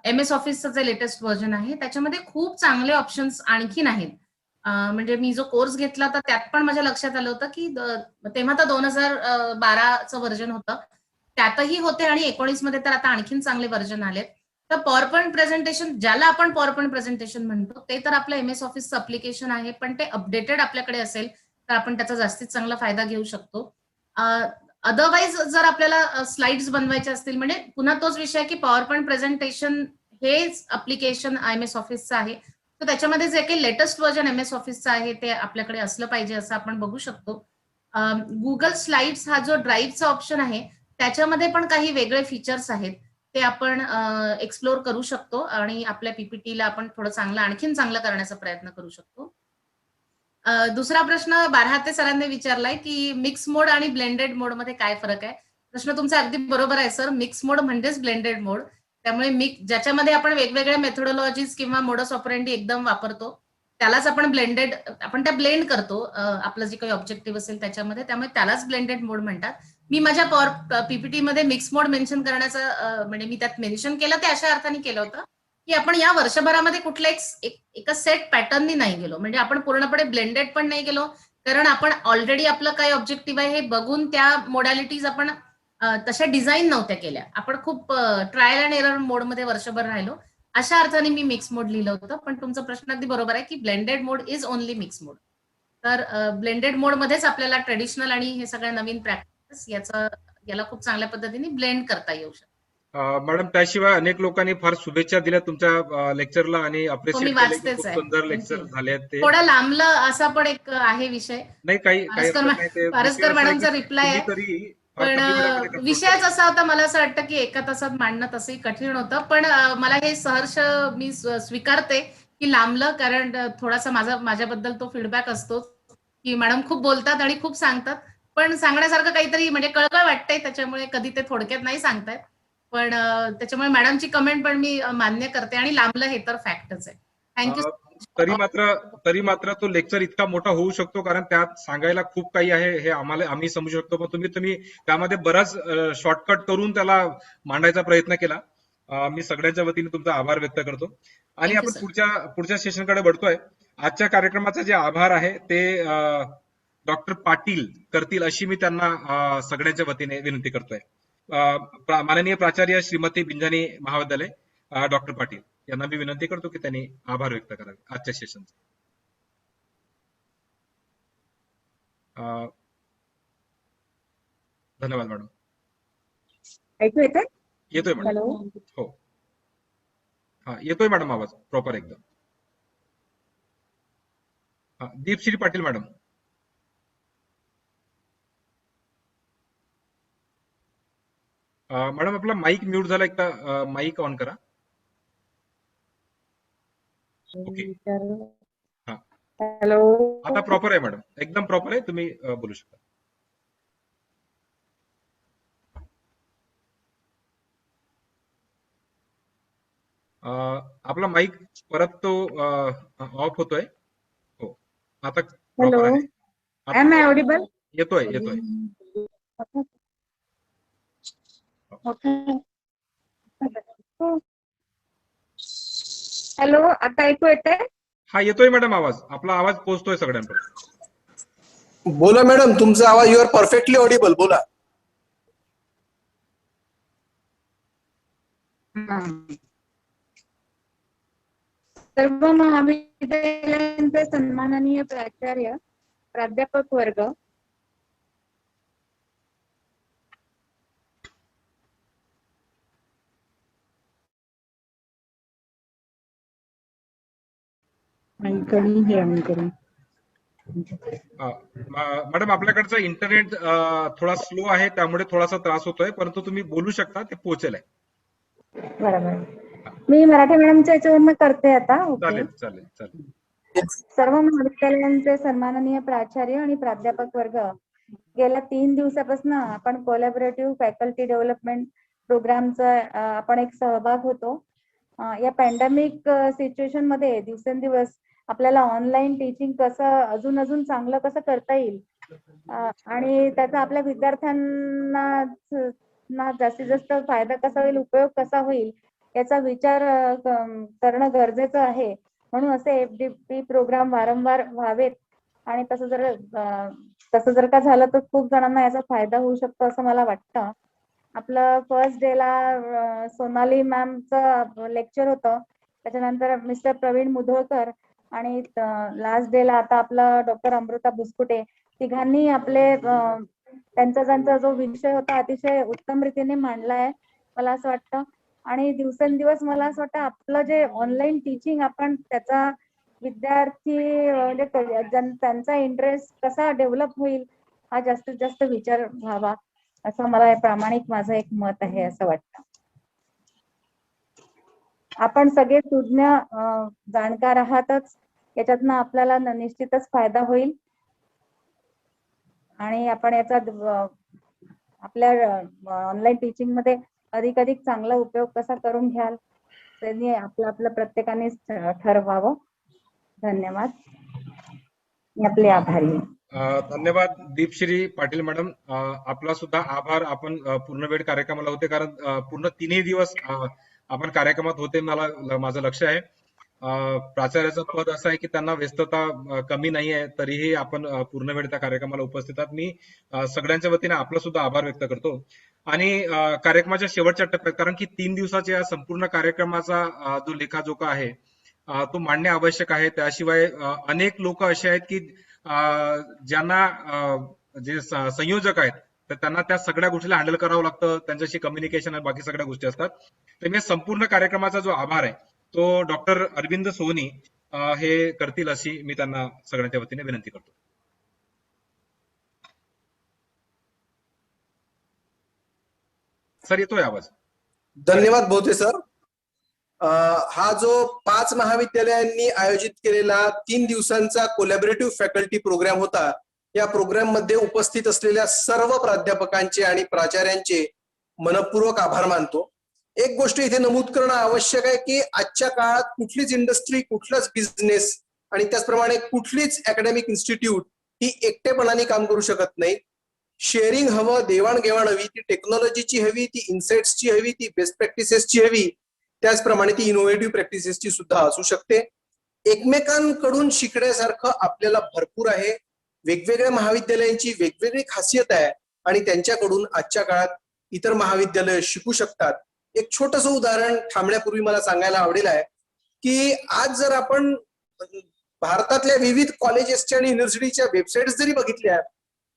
एम एस ऑफिसचं जे लेटेस्ट व्हर्जन आहे त्याच्यामध्ये खूप चांगले ऑप्शन्स आणखीन आहेत. म्हणजे मी जो कोर्स घेतला तर त्यात पण माझ्या लक्षात आलं होतं की तेव्हा तर 2012चं व्हर्जन होतं, त्यातही होते, आणि 19 मध्ये तर आता आणखीन चांगले व्हर्जन आलेत. तर पॉवर पॉईंट प्रेझेंटेशन, ज्याला आपण पॉवर पॉईंट प्रेझेंटेशन म्हणतो, ते तर आपलं एम एस ऑफिसचं अप्लिकेशन आहे, पण ते अपडेटेड आपल्याकडे असेल तर आपण त्याचा जास्तीत चांगला फायदा घेऊ शकतो. अदरवाईज जर आपल्याला स्लाइड्स बनवायचे असतील, म्हणजे पुन्हा तोच विषय की पॉवर पॉईंट प्रेझेंटेशन हेच अप्लिकेशन एम एस ऑफिसचं आहे, तर त्याच्यामध्ये जे काही लेटेस्ट व्हर्जन एम एस ऑफिसचं आहे ते आपल्याकडे असलं पाहिजे असं आपण बघू शकतो. गुगल स्लाइड्स हा जो ड्राईव्हचा ऑप्शन आहे त्याच्यामध्ये पण काही वेगळे फीचर्स आहेत, ते आपण एक्सप्लोर करू शकतो आणि आपल्या पीपीटीला आपण थोडं चांगलं, आणखीन चांगलं करण्याचा प्रयत्न करू शकतो. दुसरा प्रश्न बारहाते सरांनी विचारलाय की मिक्स मोड आणि ब्लेंडेड मोड मध्ये काय फरक आहे. प्रश्न तुमचा अगदी बरोबर आहे सर. मिक्स मोड म्हणजेच ब्लेंडेड मोड. त्यामुळे ज्याच्यामध्ये आपण वेगवेगळ्या मेथोडॉलॉजीज किंवा मोडस ऑपरेंडी एकदम वापरतो त्यालाच आपण ब्लेंडेड, आपण त्या ब्लेंड करतो आपलं जे काही ऑब्जेक्टिव्ह असेल त्याच्यामध्ये, त्यामुळे त्यालाच ब्लेंडेड मोड म्हणतात. मी माझ्या पीपीटी मध्ये मिक्स मोड मेन्शन करण्याचं म्हणजे मी त्यात मेन्शन केलं ते अशा अर्थाने केलं होतं की आपण या वर्षभरामध्ये कुठल्या एका सेट पॅटर्ननी नाही गेलो, म्हणजे आपण पूर्णपणे ब्लेंडेड पण नाही गेलो, कारण आपण ऑलरेडी आपलं काय ऑब्जेक्टिव्ह आहे हे बघून त्या मोडॅलिटीज आपण तशा डिझाईन नव्हत्या केल्या. आपण खूप ट्रायल अँड एरर मोडमध्ये वर्षभर राहिलो, अशा अर्थाने मी मिक्स मोड लिहिलं होतं. पण तुमचा प्रश्न अगदी बरोबर आहे की blended mode is only mix mode. तर ब्लेंडेड मोड मध्येच आपल्याला ट्रेडिशनल आणि हे सगळ्या नवीन प्रॅक्टिस याला खूप चांगल्या पद्धतीने ब्लेंड करता येऊ शकतं. मॅडम त्याशिवाय अनेक लोकांनी फार शुभेच्छा दिल्या तुमच्या लेक्चरला आणि मी अप्रिशिएट केले की वाचतेच खूप आहे. सुंदर लेक्चर थँक्यू. झाले आहेत ते. थोडं लांबलं असा पण एक आहे विषय. नाही, काही हरकत नाही. ते विषय पारसकर असा आहे की मॅडमचा रिप्लाय तुम्ही आहे, तरी फार पण कमी वेळामध्ये कंट्रोल विषयच करता. असा होता, मला असं वाटतं की एका तासात मांडणं तसंही कठीण होतं, पण मला हे सहर्ष मी स्वीकारते की लांबलं, कारण थोडासा माझ्याबद्दल तो फीडबॅक असतो की मॅडम खूप बोलतात आणि खूप सांगतात, पण सांगण्यासारखं काहीतरी म्हणजे कळकळ वाटते, त्याच्यामुळे कधी ते थोडक्यात नाही सांगतायत. पण त्याच्यामुळे मॅडमची कमेंट पण मी मान्य करते, आणि लांबलं हे तर फॅक्टच आहे. थँक्यू. तरी मात्र तो लेक्चर इतका मोठा होऊ शकतो, कारण त्यात सांगायला खूप काही आहे हे आम्ही समजू शकतो, पण तुम्ही त्यामध्ये बराच शॉर्टकट करून त्याला मांडायचा प्रयत्न केला. मी सगळ्यांच्या वतीने तुमचा आभार व्यक्त करतो. आणि थँक्यू आपण सर. पुढच्या सेशनकडे वळतोय. आजच्या कार्यक्रमाचा जे आभार आहे ते डॉक्टर पाटील करतील अशी मी त्यांना सगळ्यांच्या वतीने विनंती करतोय. माननीय प्राचार्य श्रीमती बिंजानी महाविद्यालय, डॉक्टर पाटील यांना मी विनंती करतो की त्यांनी आभार व्यक्त करावे आजच्या सेशनचे. धन्यवाद मॅडम. ऐकू येतंय? येतोय मॅडम. हॅलो. हो, हा येतोय मॅडम आवाज प्रॉपर एकदम. दीपश्री पाटील मॅडम. मॅडम आपला माईक म्यूट झाला, एकदा माईक ऑन करा. ओके. हा, हॅलो. आता प्रॉपर आहे मॅडम, एकदम प्रॉपर आहे, तुम्ही बोलू शकता. आपला माईक परत तो ऑफ होतोय. हो, आता प्रॉपर हॅलो. आहे. Am I audible? येतोय येतोय. हॅलो, आता ऐकू येतंय? हा येतोय मॅडम आवाज, आपला आवाज पोहोचतोय सगळ्यांपर्यंत. बोला मॅडम, तुमचा आवाज यू आर परफेक्टली ऑडिबल, बोला. सर्व महाविद्यालयांचे सन्माननीय प्राचार्य, प्राध्यापक वर्ग, मॅडम आपल्याकडचा इंटरनेट थोडा स्लो आहे, त्यामुळे थोडासा त्रास होतोय, परंतु तुम्ही बोलू शकता, ते पोहोचेल आहे. बरोबर. मी मराठी मॅडमच्या याच्यावरनं करते आता. ओके. चालेल चालेल चालेल. सर्व महाविद्यालयांचे सन्माननीय प्राचार्य आणि प्राध्यापक वर्ग, गेल्या 3 दिवसापासून आपण कोलॅबोरेटिव्ह फॅकल्टी डेव्हलपमेंट प्रोग्रामचा आपण एक सहभाग होतो. या पॅन्डेमिक सिच्युएशन मध्ये दिवसेंदिवस आपल्याला ऑनलाईन टीचिंग कसं अजून चांगलं कसं करता येईल आणि त्याचा आपल्या विद्यार्थ्यांना जास्तीत जास्त फायदा कसा होईल, उपयोग कसा होईल याचा विचार करणं गरजेचं आहे. म्हणून असे FDP प्रोग्राम वारंवार व्हावेत आणि तसं जर का झालं तर खूप जणांना याचा फायदा होऊ शकतो असं मला वाटतं. आपलं फर्स्ट डेला सोनाली मॅमचं लेक्चर होतं, त्याच्यानंतर मिस्टर प्रवीण मुधोळकर आणि लास्ट डेला आता आपला डॉक्टर अमृता बुसकुटे, तिघांनी आपले त्यांचा जो विषय होता अतिशय उत्तम रीतीने मांडला आहे मला असं वाटतं. आणि दिवसेंदिवस मला असं वाटतं आपलं जे ऑनलाईन टीचिंग आपण त्याचा विद्यार्थी म्हणजे त्यांचा इंटरेस्ट कसा डेव्हलप होईल हा जास्तीत जास्त विचार व्हावा असं मला प्रामाणिक माझं एक मत आहे असं वाटतं. आपण सगळे सुज्ञ जाणकार आहातच, याच्यातनं आपल्याला निश्चितच फायदा होईल आणि आपण याचा आपल्या ऑनलाईन टीचिंग मध्ये अधिक चांगला उपयोग कसा करून घ्याल त्यांनी आपलं प्रत्येकाने ठरवावं. धन्यवाद. मी आपले आभारी आहे. धन्यवाद दीपश्री पाटील मॅडम. आपला सुद्धा आभार. आपण पूर्ण वेळ कार्यक्रमाला होते, कारण पूर्ण 3 दिवस आपण कार्यक्रमात होते, माझं लक्ष आहे. प्राचार्याचं पद असं आहे की त्यांना व्यस्तता कमी नाही आहे, तरीही आपण पूर्ण वेळ त्या कार्यक्रमाला उपस्थित आहात. मी सगळ्यांच्या वतीने आपला सुद्धा आभार व्यक्त करतो. आणि कार्यक्रमाच्या शेवटच्या टप्प्यात, कारण की 3 दिवसाच्या या संपूर्ण कार्यक्रमाचा जो लेखाजोखा आहे तो मांडणे आवश्यक आहे. त्याशिवाय अनेक लोक असे आहेत की ज्यांना जे संयोजक आहेत तर त्यांना त्या सगळ्या गोष्टीला हँडल करावं लागतं, त्यांच्याशी कम्युनिकेशन आणि बाकी सगळ्या गोष्टी असतात. तर मी संपूर्ण कार्यक्रमाचा जो आभार आहे तो डॉक्टर अरविंद सोहनी हे करतील अशी मी त्यांना सगळ्यांच्या वतीने विनंती करतो. सर येतोय आवाज? धन्यवाद भोते सर. हा जो 5 महाविद्यालयांनी आयोजित केलेला 3 दिवसांचा कोलॅबोरेटिव्ह फॅकल्टी प्रोग्राम होता, या प्रोग्राम मध्ये उपस्थित असलेल्या सर्व प्राध्यापकांचे आणि प्राचार्यांचे मनपूर्वक आभार मानतो. एक गोष्ट इथे नमूद करणं आवश्यक आहे की आजच्या काळात कुठलीच इंडस्ट्री, कुठलाच बिझनेस आणि त्याचप्रमाणे कुठलीच अकॅडमिक इन्स्टिट्यूट ही एकटेपणाने काम करू शकत नाही. शेअरिंग हवं, देवाणघेवाण हवी, ती टेक्नॉलॉजीची हवी, ती इन्साइट्सची हवी, ती बेस्ट प्रॅक्टिसेसची हवी, त्याचप्रमाणे ती इनोव्हेटिव्ह प्रॅक्टिसेसची सुद्धा असू शकते. एकमेकांकडून शिकण्यासारखं आपल्याला भरपूर आहे. वेगवेगळ्या महाविद्यालयांची वेगवेगळी खासियत आहे आणि त्यांच्याकडून आजच्या काळात इतर महाविद्यालय शिकू शकतात. एक छोटंसं उदाहरण थांबण्यापूर्वी मला सांगायला आवडेल आहे की आज जर आपण भारतातल्या विविध कॉलेजेसच्या आणि युनिव्हर्सिटीच्या वेबसाईट जरी बघितल्या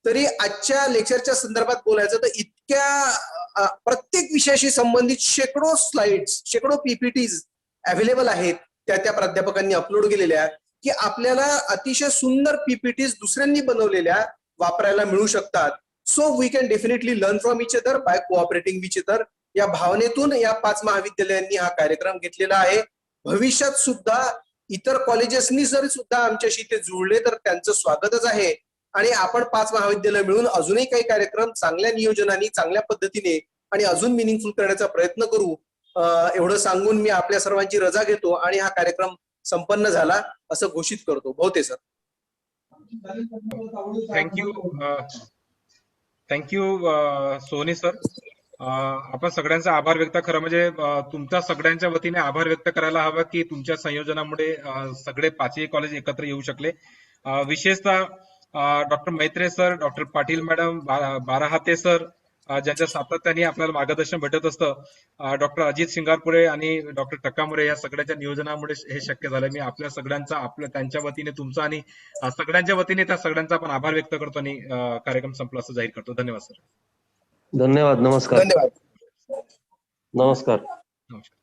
तरी आजच्या लेक्चरच्या संदर्भात बोलायचं तर इतक्या प्रत्येक विषयाशी संबंधित शेकडो स्लाइड्स, शेकडो पीपीटीज अवेलेबल आहेत त्या प्राध्यापकांनी अपलोड केलेल्या की आपल्याला अतिशय सुंदर पीपीटीज दुसऱ्यांनी बनवलेल्या वापरायला मिळू शकतात. So we can definitely learn from each other by cooperating which other. या भावनेतून या 5 महाविद्यालयांनी हा कार्यक्रम घेतलेला आहे. भविष्यात सुद्धा इतर कॉलेजेसनी जर सुद्धा आमच्याशी ते जुळले तर त्यांचं स्वागतच आहे आणि आपण 5 महाविद्यालय मिळून अजूनही काही कार्यक्रम चांगल्या नियोजनाने, चांगल्या पद्धतीने आणि अजून मिनिंगफुल करण्याचा प्रयत्न करू. एवढं सांगून मी आपल्या सर्वांची रजा घेतो आणि हा कार्यक्रम संपन्न झाला असं घोषित करतो. बहुते सर. Thank you Soni sir. आपण सगळ्यांचा आभार व्यक्त, खरं म्हणजे तुमच्या सगळ्यांच्या वतीने आभार व्यक्त करायला हवा की तुमच्या संयोजनामुळे सगळे 5ही कॉलेज एकत्र येऊ शकले. विशेषतः doctor Maitre sir, doctor Patil madam, Barahate sir ज्यांच्या सातत्याने आपल्याला मार्गदर्शन भेटत असतं, डॉक्टर अजित शिंगारपुरे आणि डॉक्टर टक्कामुरे या सगळ्यांच्या नियोजनामुळे हे शक्य झालं. मी आपल्या सगळ्यांचा, त्यांच्या वतीने तुमचा आणि सगळ्यांच्या वतीने त्या सगळ्यांचा आपण आभार व्यक्त करतो आणि कार्यक्रम संपला असं जाहीर करतो. धन्यवाद सर. धन्यवाद. नमस्कार. धन्यवाद. नमस्कार. नमस्कार.